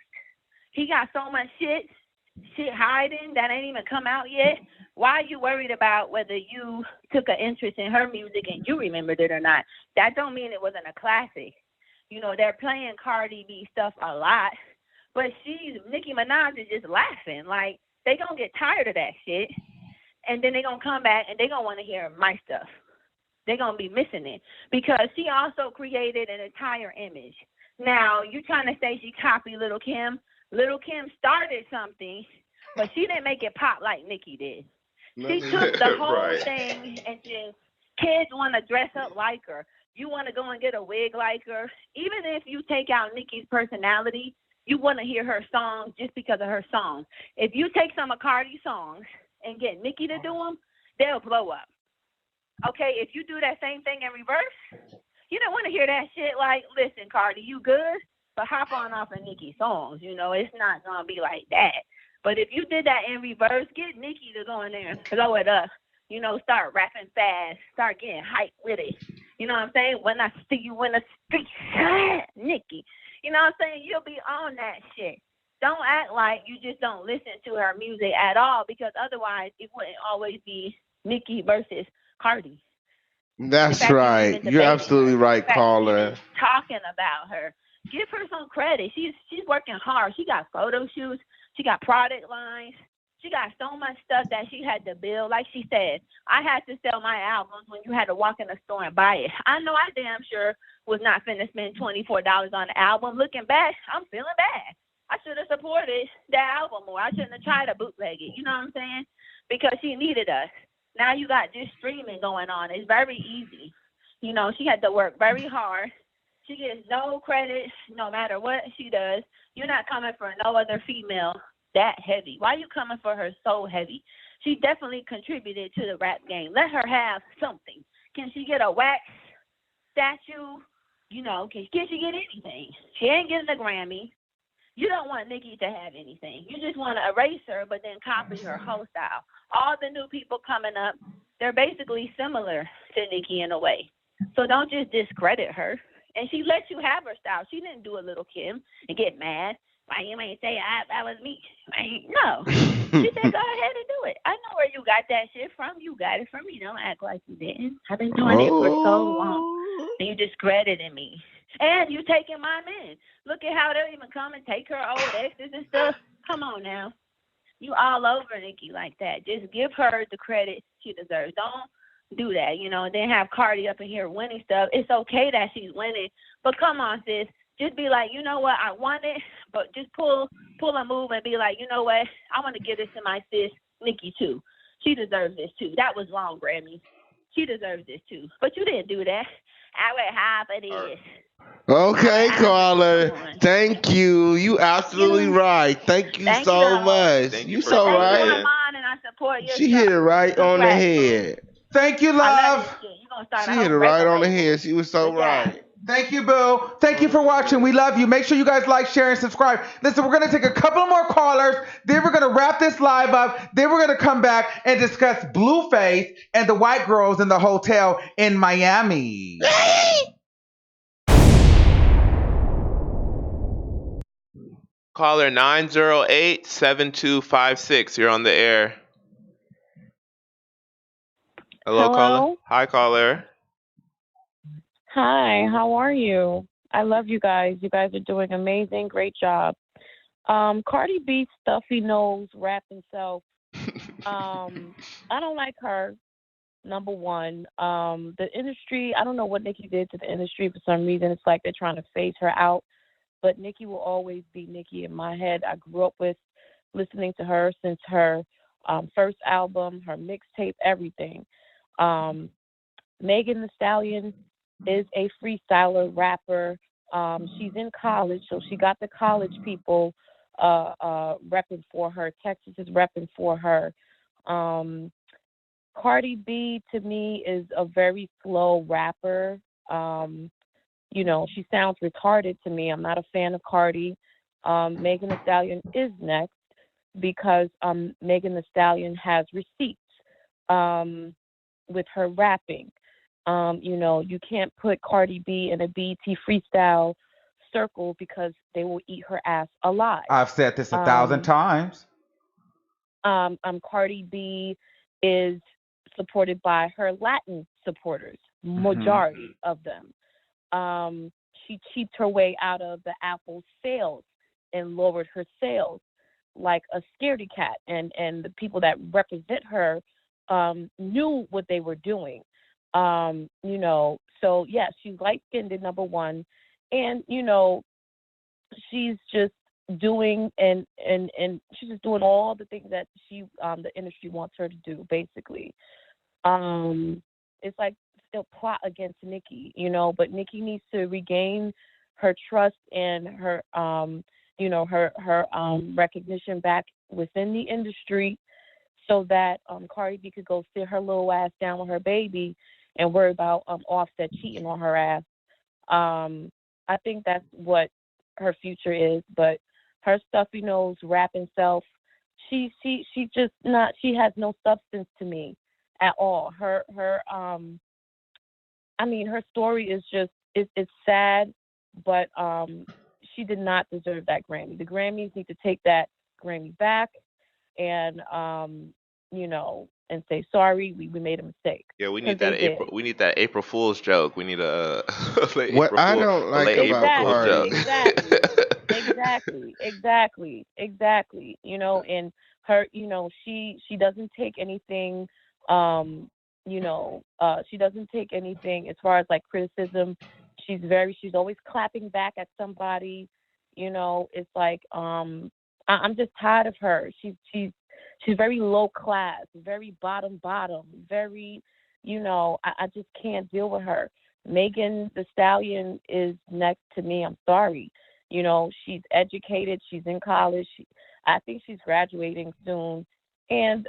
He got so much shit hiding that ain't even come out yet. Why are you worried about whether you took an interest in her music and you remembered it or not? That don't mean it wasn't a classic. You know, they're playing Cardi B stuff a lot, but Nicki Minaj is just laughing. Like, they gonna get tired of that shit, and then they gonna come back and they gonna want to hear my stuff. They gonna be missing it because she also created an entire image. Now, you trying to say she copied Little Kim? Little Kim started something, but she didn't make it pop like Nicki did. She took the whole Right. thing and just kids want to dress up like her. You want to go and get a wig like her. Even if you take out Nicki's personality, you want to hear her songs just because of her songs. If you take some of Cardi's songs and get Nicki to do them, they'll blow up. Okay, if you do that same thing in reverse, you don't want to hear that shit like, listen, Cardi, you good? But hop on off of Nicki's songs. You know, it's not going to be like that. But if you did that in reverse, get Nicki to go in there and blow it up. You know, start rapping fast, start getting hyped with it. You know what I'm saying? When I see you in the streets, Nicki. You know what I'm saying? You'll be on that shit. Don't act like you just don't listen to her music at all, because otherwise it wouldn't always be Nicki versus Cardi. The That's fact you right. even You're debating her, absolutely the right, fact you even caller. talking about her, give her some credit. She's working hard. She got photo shoots. She got product lines. She got so much stuff that she had to build. Like she said, I had to sell my albums when you had to walk in the store and buy it. I know I damn sure was not finna spend $24 on the album. Looking back, I'm feeling bad. I should have supported that album more. I shouldn't have tried to bootleg it. You know what I'm saying? Because she needed us. Now you got just streaming going on. It's very easy. You know, she had to work very hard. She gets no credit no matter what she does. You're not coming for no other female that heavy. Why are you coming for her so heavy? She definitely contributed to the rap game. Let her have something. Can she get a wax statue? You know, can she get anything? She ain't getting a Grammy. You don't want Nicki to have anything. You just want to erase her, but then copy her whole style. All the new people coming up, they're basically similar to Nicki in a way. So don't just discredit her. And she let you have her style. She didn't do a Little Kim and get mad. Why you ain't say that was me? No. She said, go ahead and do it. I know where you got that shit from. You got it from me. Don't act like you didn't. I've been doing it for so long. Oh. And you discrediting me. And you taking my men. Look at how they'll even come and take her old exes and stuff. Come on now. You all over Nicki like that. Just give her the credit she deserves. Don't do that, you know, and then have Cardi up in here winning stuff. It's okay that she's winning, but come on, sis. Just be like, you know what, I want it, but just pull a move and be like, you know what, I want to give this to my sis, Nicki, too. She deserves this, too. That was wrong, Grammy. She deserves this, too. But you didn't do that. I would half of this. Okay, I would caller. come on. Thank you. You You absolutely know, right. Thank you thank so y'all. much. Thank you You for But so thank you, calling right. in. Armand, and I support your She show. hit it right on the Congrats, boo. head. Thank you, I love this love. shit. You're going to start a She hit whole it right record on the label. head. She was so Good job. right. Thank you, Boo. Thank you for watching. We love you. Make sure you guys like, share, and subscribe. Listen, we're going to take a couple more callers. Then we're going to wrap this live up. Then we're going to come back and discuss Blueface and the white girls in the hotel in Miami. Caller 908-7256. You're on the air. Hello, caller. Hello. Hi, caller. Hi, how are you? I love you guys. You guys are doing amazing. Great job. Cardi B stuffy nose rap himself. I don't like her, number one. The industry, I don't know what Nicki did to the industry. For some reason, it's like they're trying to phase her out. but Nikki will always be Nikki in my head. I grew up with listening to her since her first album, her mixtape, everything. Um, Megan the Stallion is a freestyler, rapper. She's in college, so she got the college people repping for her. Texas is repping for her. Um, Cardi B to me is a very slow rapper. Um, she sounds retarded to me. I'm not a fan of Cardi. Megan Thee Stallion is next because Megan Thee Stallion has receipts um, with her rapping. You can't put Cardi B in a BET freestyle circle because they will eat her ass alive. I've said this 1,000 Um, times. Cardi B is supported by her Latin supporters, Hmm. majority of them. Um, she cheaped her way out of the Apple sales and lowered her sales like a scaredy cat. And the people that represent her knew what they were doing. So yeah, she's light skinned at number one. And, she's just doing and she's just doing all the things that the industry wants her to do, basically. um, it's like still plot against Nikki, but Nikki needs to regain her trust and her recognition back within the industry so that Cardi B could go sit her little ass down with her baby and worry about Offset cheating on her ass. I think that's what her future is, but her stuffy nose rapping self, she just not she has no substance to me at all. Her story is just it's sad, but she did not deserve that Grammy. The Grammys need to take that Grammy back and and say sorry, we made a mistake Yeah, we because need they that did. April. We need that April Fool's joke. We need a late What April I Fool, don't a like late April about Fool's Exactly, joke. Cardi, exactly, exactly. And her, she doesn't take anything, she doesn't take anything as far as like criticism. She's always clapping back at somebody. It's like, I'm just tired of her. She's very low class, very bottom, very, I just can't deal with her. Megan the Stallion is next to me. I'm sorry. She's educated. She's in college. I think she's graduating soon, and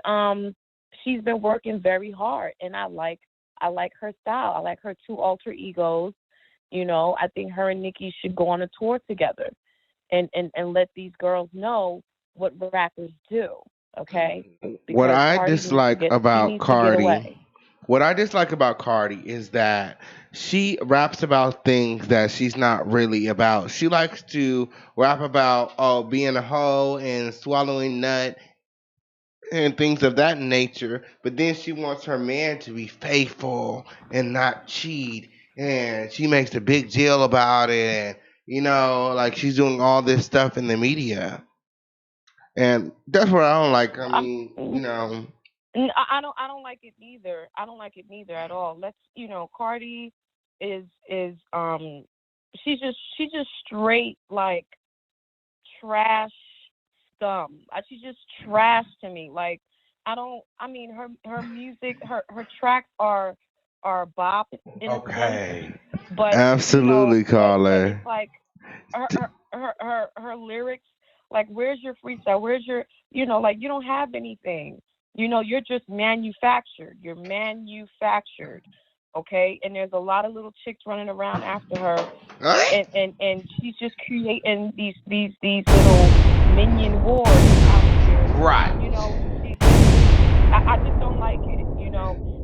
she's been working very hard. And I like her style. I like her two alter egos. I think her and Nikki should go on a tour together, and let these girls know what rappers do. Okay, what because I Cardi needs to dislike get she about needs to get Cardi, away. what I dislike about Cardi is that she raps about things that she's not really about. She likes to rap about being a hoe and swallowing nut and things of that nature, but then she wants her man to be faithful and not cheat, and she makes a big deal about it, and like she's doing all this stuff in the media, and that's what I don't like. I I'm, mean, I don't like it neither. I don't like it neither at all. Cardi is she's just straight like trash scum. She's just trash to me. Like I don't. I mean, her music, her tracks are bop in a sense, Okay. but absolutely, but it's caller. like her lyrics. Like, where's your freestyle? Where's your like you don't have anything. You're just manufactured. You're manufactured. Okay, and there's a lot of little chicks running around after her, and she's just creating these little minion wars out here. Right. She's just I just don't like it.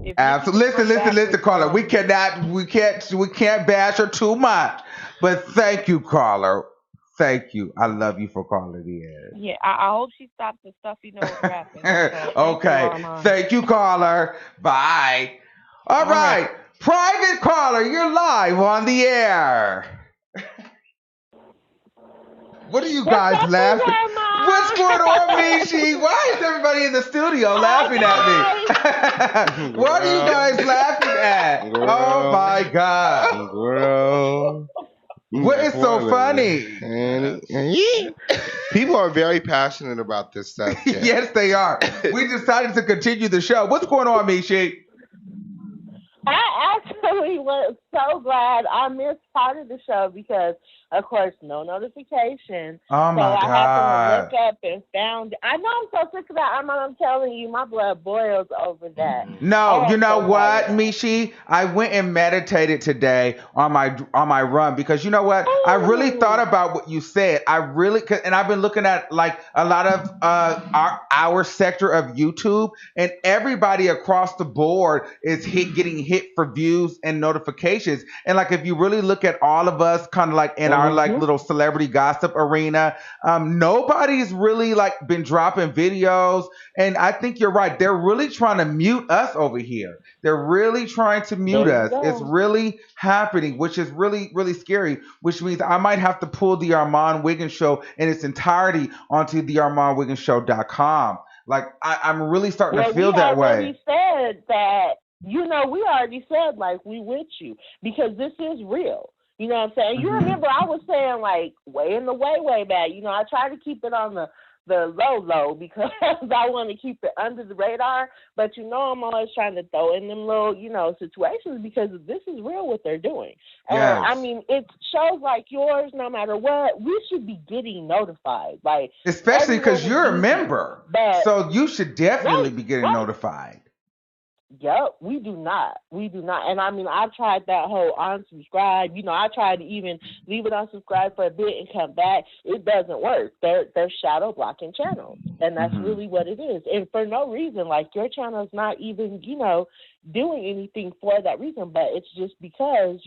If Nikki could Absolutely. Listen, come listen, back listen, with caller. We can't bash her too much. But thank you, caller. Thank you. I love you for calling in. yeah, I hope she stops the stuffy nose rapping. That's all. Thank you, Okay. Armand. Thank you, caller. Bye. All All right. right. Private caller, you're live on the air. What are you What's guys up, Boo laughing? What's going on, Grandma? Mishi? Why is everybody in the studio Hi laughing at guys. me? What are you girl, guys laughing at? Oh girl, my God. girl. What That's is so one of them. funny? People are very passionate about this subject. Yes, they are. We decided to continue the show. What's going on, Mishi? I actually was so glad I missed part of the show because, of course, no notification. Oh So my I happened to look God. up and found. I know I'm so sick of that. I'm telling you, my blood boils over that. No, I you am know so tired what, of that. Mishi? I went and meditated today on my run because you know what? I really thought Ooh, about what you said. And I've been looking at like a lot of our sector of YouTube, and everybody across the board is getting hit for views and notifications. And like if you really look at all of us, kind of like in our like mm-hmm. little celebrity gossip arena, nobody's really like been dropping videos, and I think you're right. They're really trying to mute us over here. They're really trying to mute There you us. It's go. really happening, which is really, really scary, which means I might have to pull the Armand Wiggins show in its entirety onto the ArmandWigginsShow.com. Like, I'm really starting to Well, feel we that way. already said that, we already said, like, we with you because this is real. You know what I'm saying? You Hmm. remember I was saying, like, way back, I try to keep it on the low because I want to keep it under the radar. But, I'm always trying to throw in them little, situations because this is real what they're doing. And, I Yes. mean, it shows like yours, no matter what, we should be getting notified. Like, Especially everyone because was you're a busy. member. But, So you should definitely right, be getting right. notified. Yep, we do not. We do not. And I mean, I tried that whole unsubscribe. I tried to even leave it unsubscribed for a bit and come back. It doesn't work. They're shadow blocking channels, and that's Hmm. really what it is. And for no reason, like your channel's not even, doing anything for that reason. But it's just because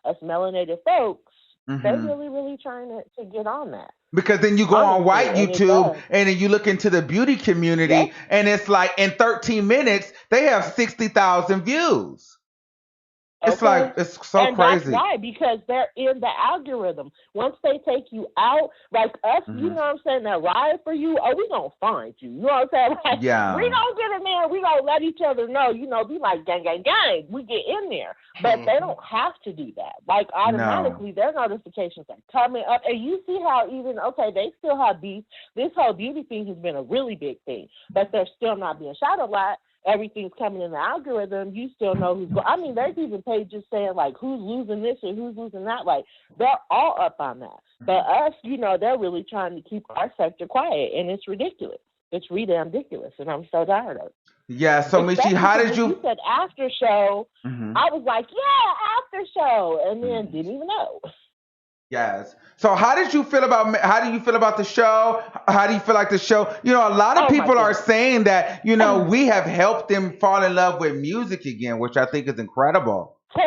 us melanated folks, they're Hmm. really, really trying to get on that. Because then you go on Honestly, white and it YouTube does. and then you look into the beauty Yes. community, and it's like in 13 minutes they have 60,000 views. It's like Okay. it's so And that's crazy. why, because they're in the algorithm. Once they take you out, like us, Hmm. that ride for you, we gonna find you. You know what I'm saying? Like, we Yeah. gonna get in there, we gonna let each other know, be like gang, gang, gang. We get in there. But they don't have to do that. Like No. automatically their notifications are coming up. And you see how even they still have beef. This whole beauty thing has been a really big thing. But they're still not being shot a lot. Everything's coming in the algorithm, you still know who's going. I mean, there's even pages saying like who's losing this and who's losing that. Like they're all up on that. But us, they're really trying to keep our sector quiet, and it's ridiculous. It's ridiculous, and I'm so tired of it. Yeah. So Michi, Especially how because did when you you? said after show, Hmm. I was like, yeah, after show, and then didn't even know. Yes. So how do you feel about the show? How do you feel like the show? A lot of Oh my people are goodness. saying that we have helped them fall in love with music again, which I think is incredible. So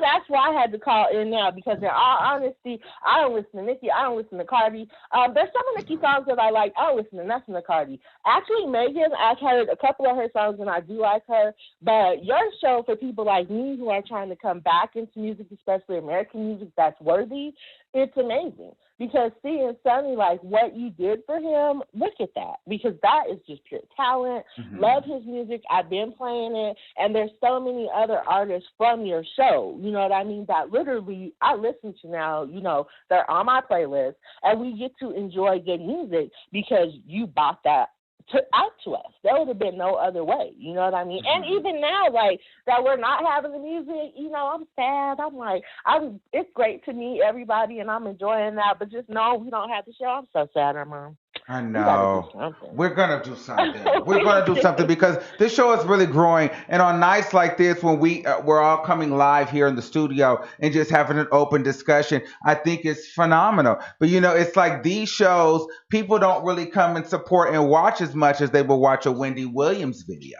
that's why I had to call in now because in all honesty, I don't listen to Nicki. I don't listen to Cardi. There's some of Nicki songs that I like. I don't listen to nothing to Cardi. Actually, Megan, I've heard a couple of her songs and I do like her. But your show for people like me who are trying to come back into music, especially American music that's worthy, it's amazing. Because seeing Sonny, like what you did for him, look at that. Because that is just pure talent. Hmm. Love his music. I've been playing it. And there's so many other artists from your show, you know what I mean, that literally I listen to now, they're on my playlist. And we get to enjoy good music because you bought that out to us. There would have been no other way. You know what I mean? And Hmm. even now, like that we're not having the music, I'm sad. I'm like, it's great to meet everybody and I'm enjoying that, but just know we don't have the show. I'm so sad, Mom. I We gotta do know. something. We're gonna do something. We're gonna do something because this show is really growing. And on nights like this, when we're all coming live here in the studio and just having an open discussion, I think it's phenomenal. But it's like these shows, people don't really come and support and watch as much as they will watch a Wendy Williams video.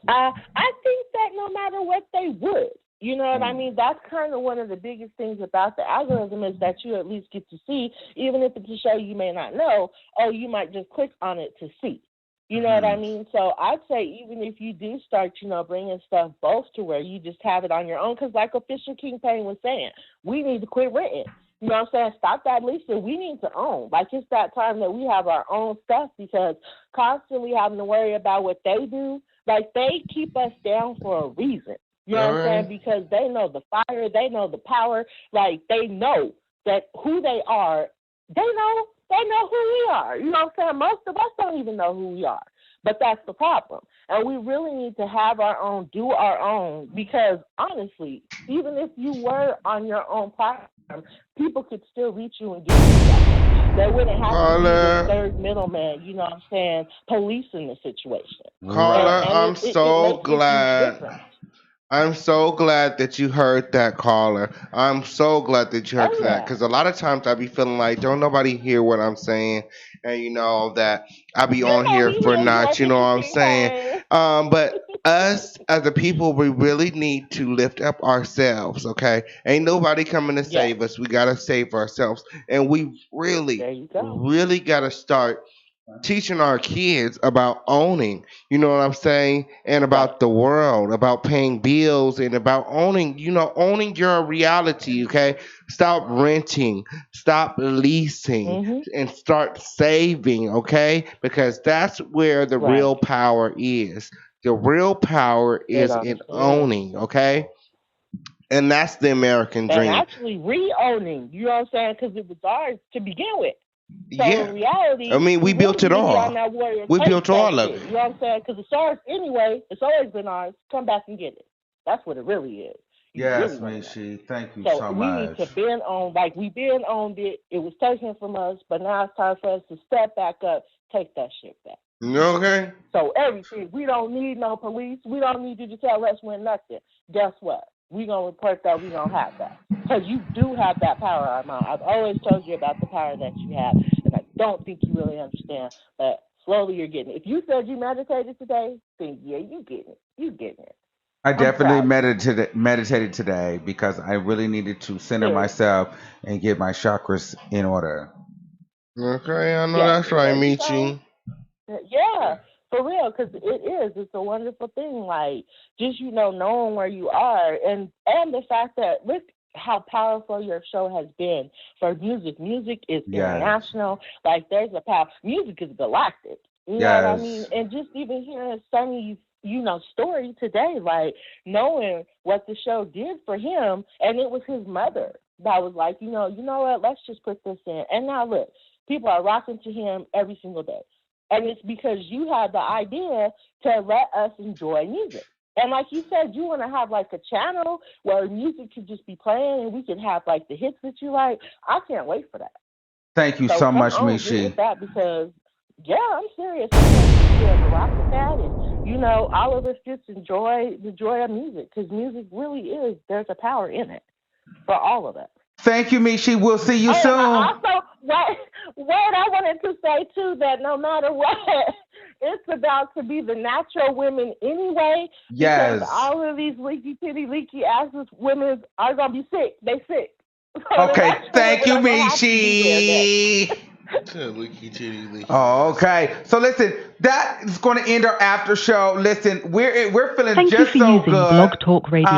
I think that no matter what they would. You know what I Mm. mean? That's kind of one of the biggest things about the algorithm is that you at least get to see, even if it's a show you may not know, or you might just click on it to see. You know what I Mhm. mean? So I'd say even if you do start, bringing stuff both to where you just have it on your own, because like Official King Payne was saying, we need to quit renting. You know what I'm saying? Stop that leasing. We need to own. Like it's that time that we have our own stuff because constantly having to worry about what they do, like they keep us down for a reason. You know All what I'm saying? right. Because they know the fire, they know the power. Like they know that who they are. They know who we are. You know what I'm saying? Most of us don't even know who we are. But that's the problem. And we really need to have our own, do our own, because honestly, even if you were on your own platform, people could still reach you and get you that. They wouldn't have to be this Caller, third middleman, you know what I'm saying, policing the situation. caller, Right. And I'm it so makes a huge glad. difference. I'm so glad that you heard that, caller. I'm so glad that you heard Oh, that yeah. because a lot of times I be feeling like don't nobody hear what I'm saying, and that I be You on know here we for hear you not, at you the know what I'm saying. Hey. But us as a people, we really need to lift up ourselves. Okay, ain't nobody coming to Yes. save us. We gotta save ourselves, and we There you go. really gotta start teaching our kids about owning, you know what I'm saying, and Right. about the world, about paying bills, and about owning, owning your reality, okay? Stop renting, stop leasing, Mhm. and start saving, okay? Because that's where the Right. real power is. The real power It is in honestly is. owning, okay? And that's the American And dream. actually re-owning, you know what I'm saying? Because it was ours to begin with. So in Yeah. I reality, mean, we we built really it need to be on all. that warrior We take built that all of shit. it. You know what I'm saying? Because it's ours anyway. It's always been ours. Come back and get it. That's what it really is. You really Yes, want to know. Mishi. Thank you So so we need much. to bend on, like we been owned it. It was taken from us, but now it's time for us to step back up, take that shit back. Okay. So everything, we don't need no police. We don't need you to tell us when nothing. Guess what? We gonna report that we don't have that because you do have that power, Armand. I've always told you about the power that you have, and I don't think you really understand. But slowly you're getting it. If you said you meditated today, then yeah, you getting it. You getting it. I I'm definitely proud of you. meditated today because I really needed to center Good. myself and get my chakras in order. Okay, I know Yes. that's right, There you go. Michi. Yeah, for real, because it is. It's a wonderful thing. Like just knowing where you are, and the fact that look how powerful your show has been for music. Music is Yes. international. Like there's a power. Music is galactic. You know what I mean? Yes. And just even hearing Sunny's story today, like knowing what the show did for him, and it was his mother that was like, you know what? Let's just put this in. And now look, people are rocking to him every single day. And it's because you had the idea to let us enjoy music. And like you said, you want to have like a channel where music could just be playing and we can have like the hits that you like. I can't wait for that. Thank you So so come much, on, get with Mishi. that because, yeah, I'm serious. I'm ready to be able to rock with that. And, all of us just enjoy the joy of music because music really is, there's a power in it for all of us. Thank you, Mishi. We'll see you Oh, and I soon. also what I wanted to say too that no matter what, it's about to be the natural women anyway because Yes. all of these leaky titty leaky asses women are gonna be sick. They sick. So the Okay. natural Thank women you, are gonna have to be there next. Mishi. Leaky titty, leaky Oh, ass. okay. So listen, that is going to end our after show. Listen, we're feeling Thank you just for so using Blog good. Talk Radio.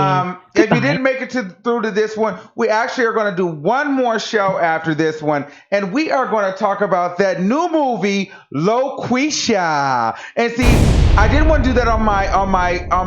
If you Goodbye. didn't make it through to this one, we actually are going to do one more show after this one, and we are going to talk about that new movie, Loquisha. And see, I didn't want to do that on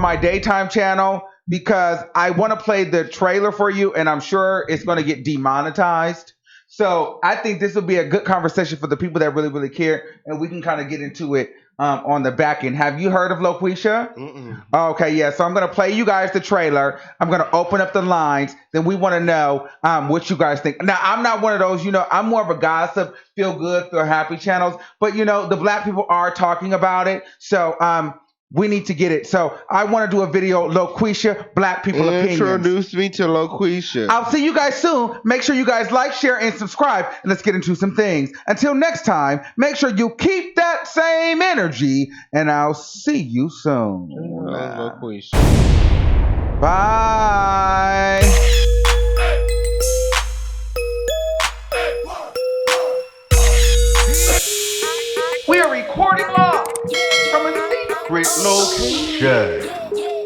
my daytime channel because I want to play the trailer for you, and I'm sure it's going to get demonetized. So I think this will be a good conversation for the people that really, really care, and we can kind of get into it on the back end. Have you heard of Loquisha? Mm-mm. Okay, yeah. So I'm gonna play you guys the trailer. I'm gonna open up the lines. Then we want to know what you guys think. Now I'm not one of those. I'm more of a gossip, feel good, feel happy channels. But the black people are talking about it. So we need to get it. So I want to do a video, Loquisha, Black People Opinions. Introduce me to Loquisha. I'll see you guys soon. Make sure you guys like, share, and subscribe. And let's get into some things. Until next time, make sure you keep that same energy. And I'll see you soon. Loquisha. Bye. We are recording live from a secret location.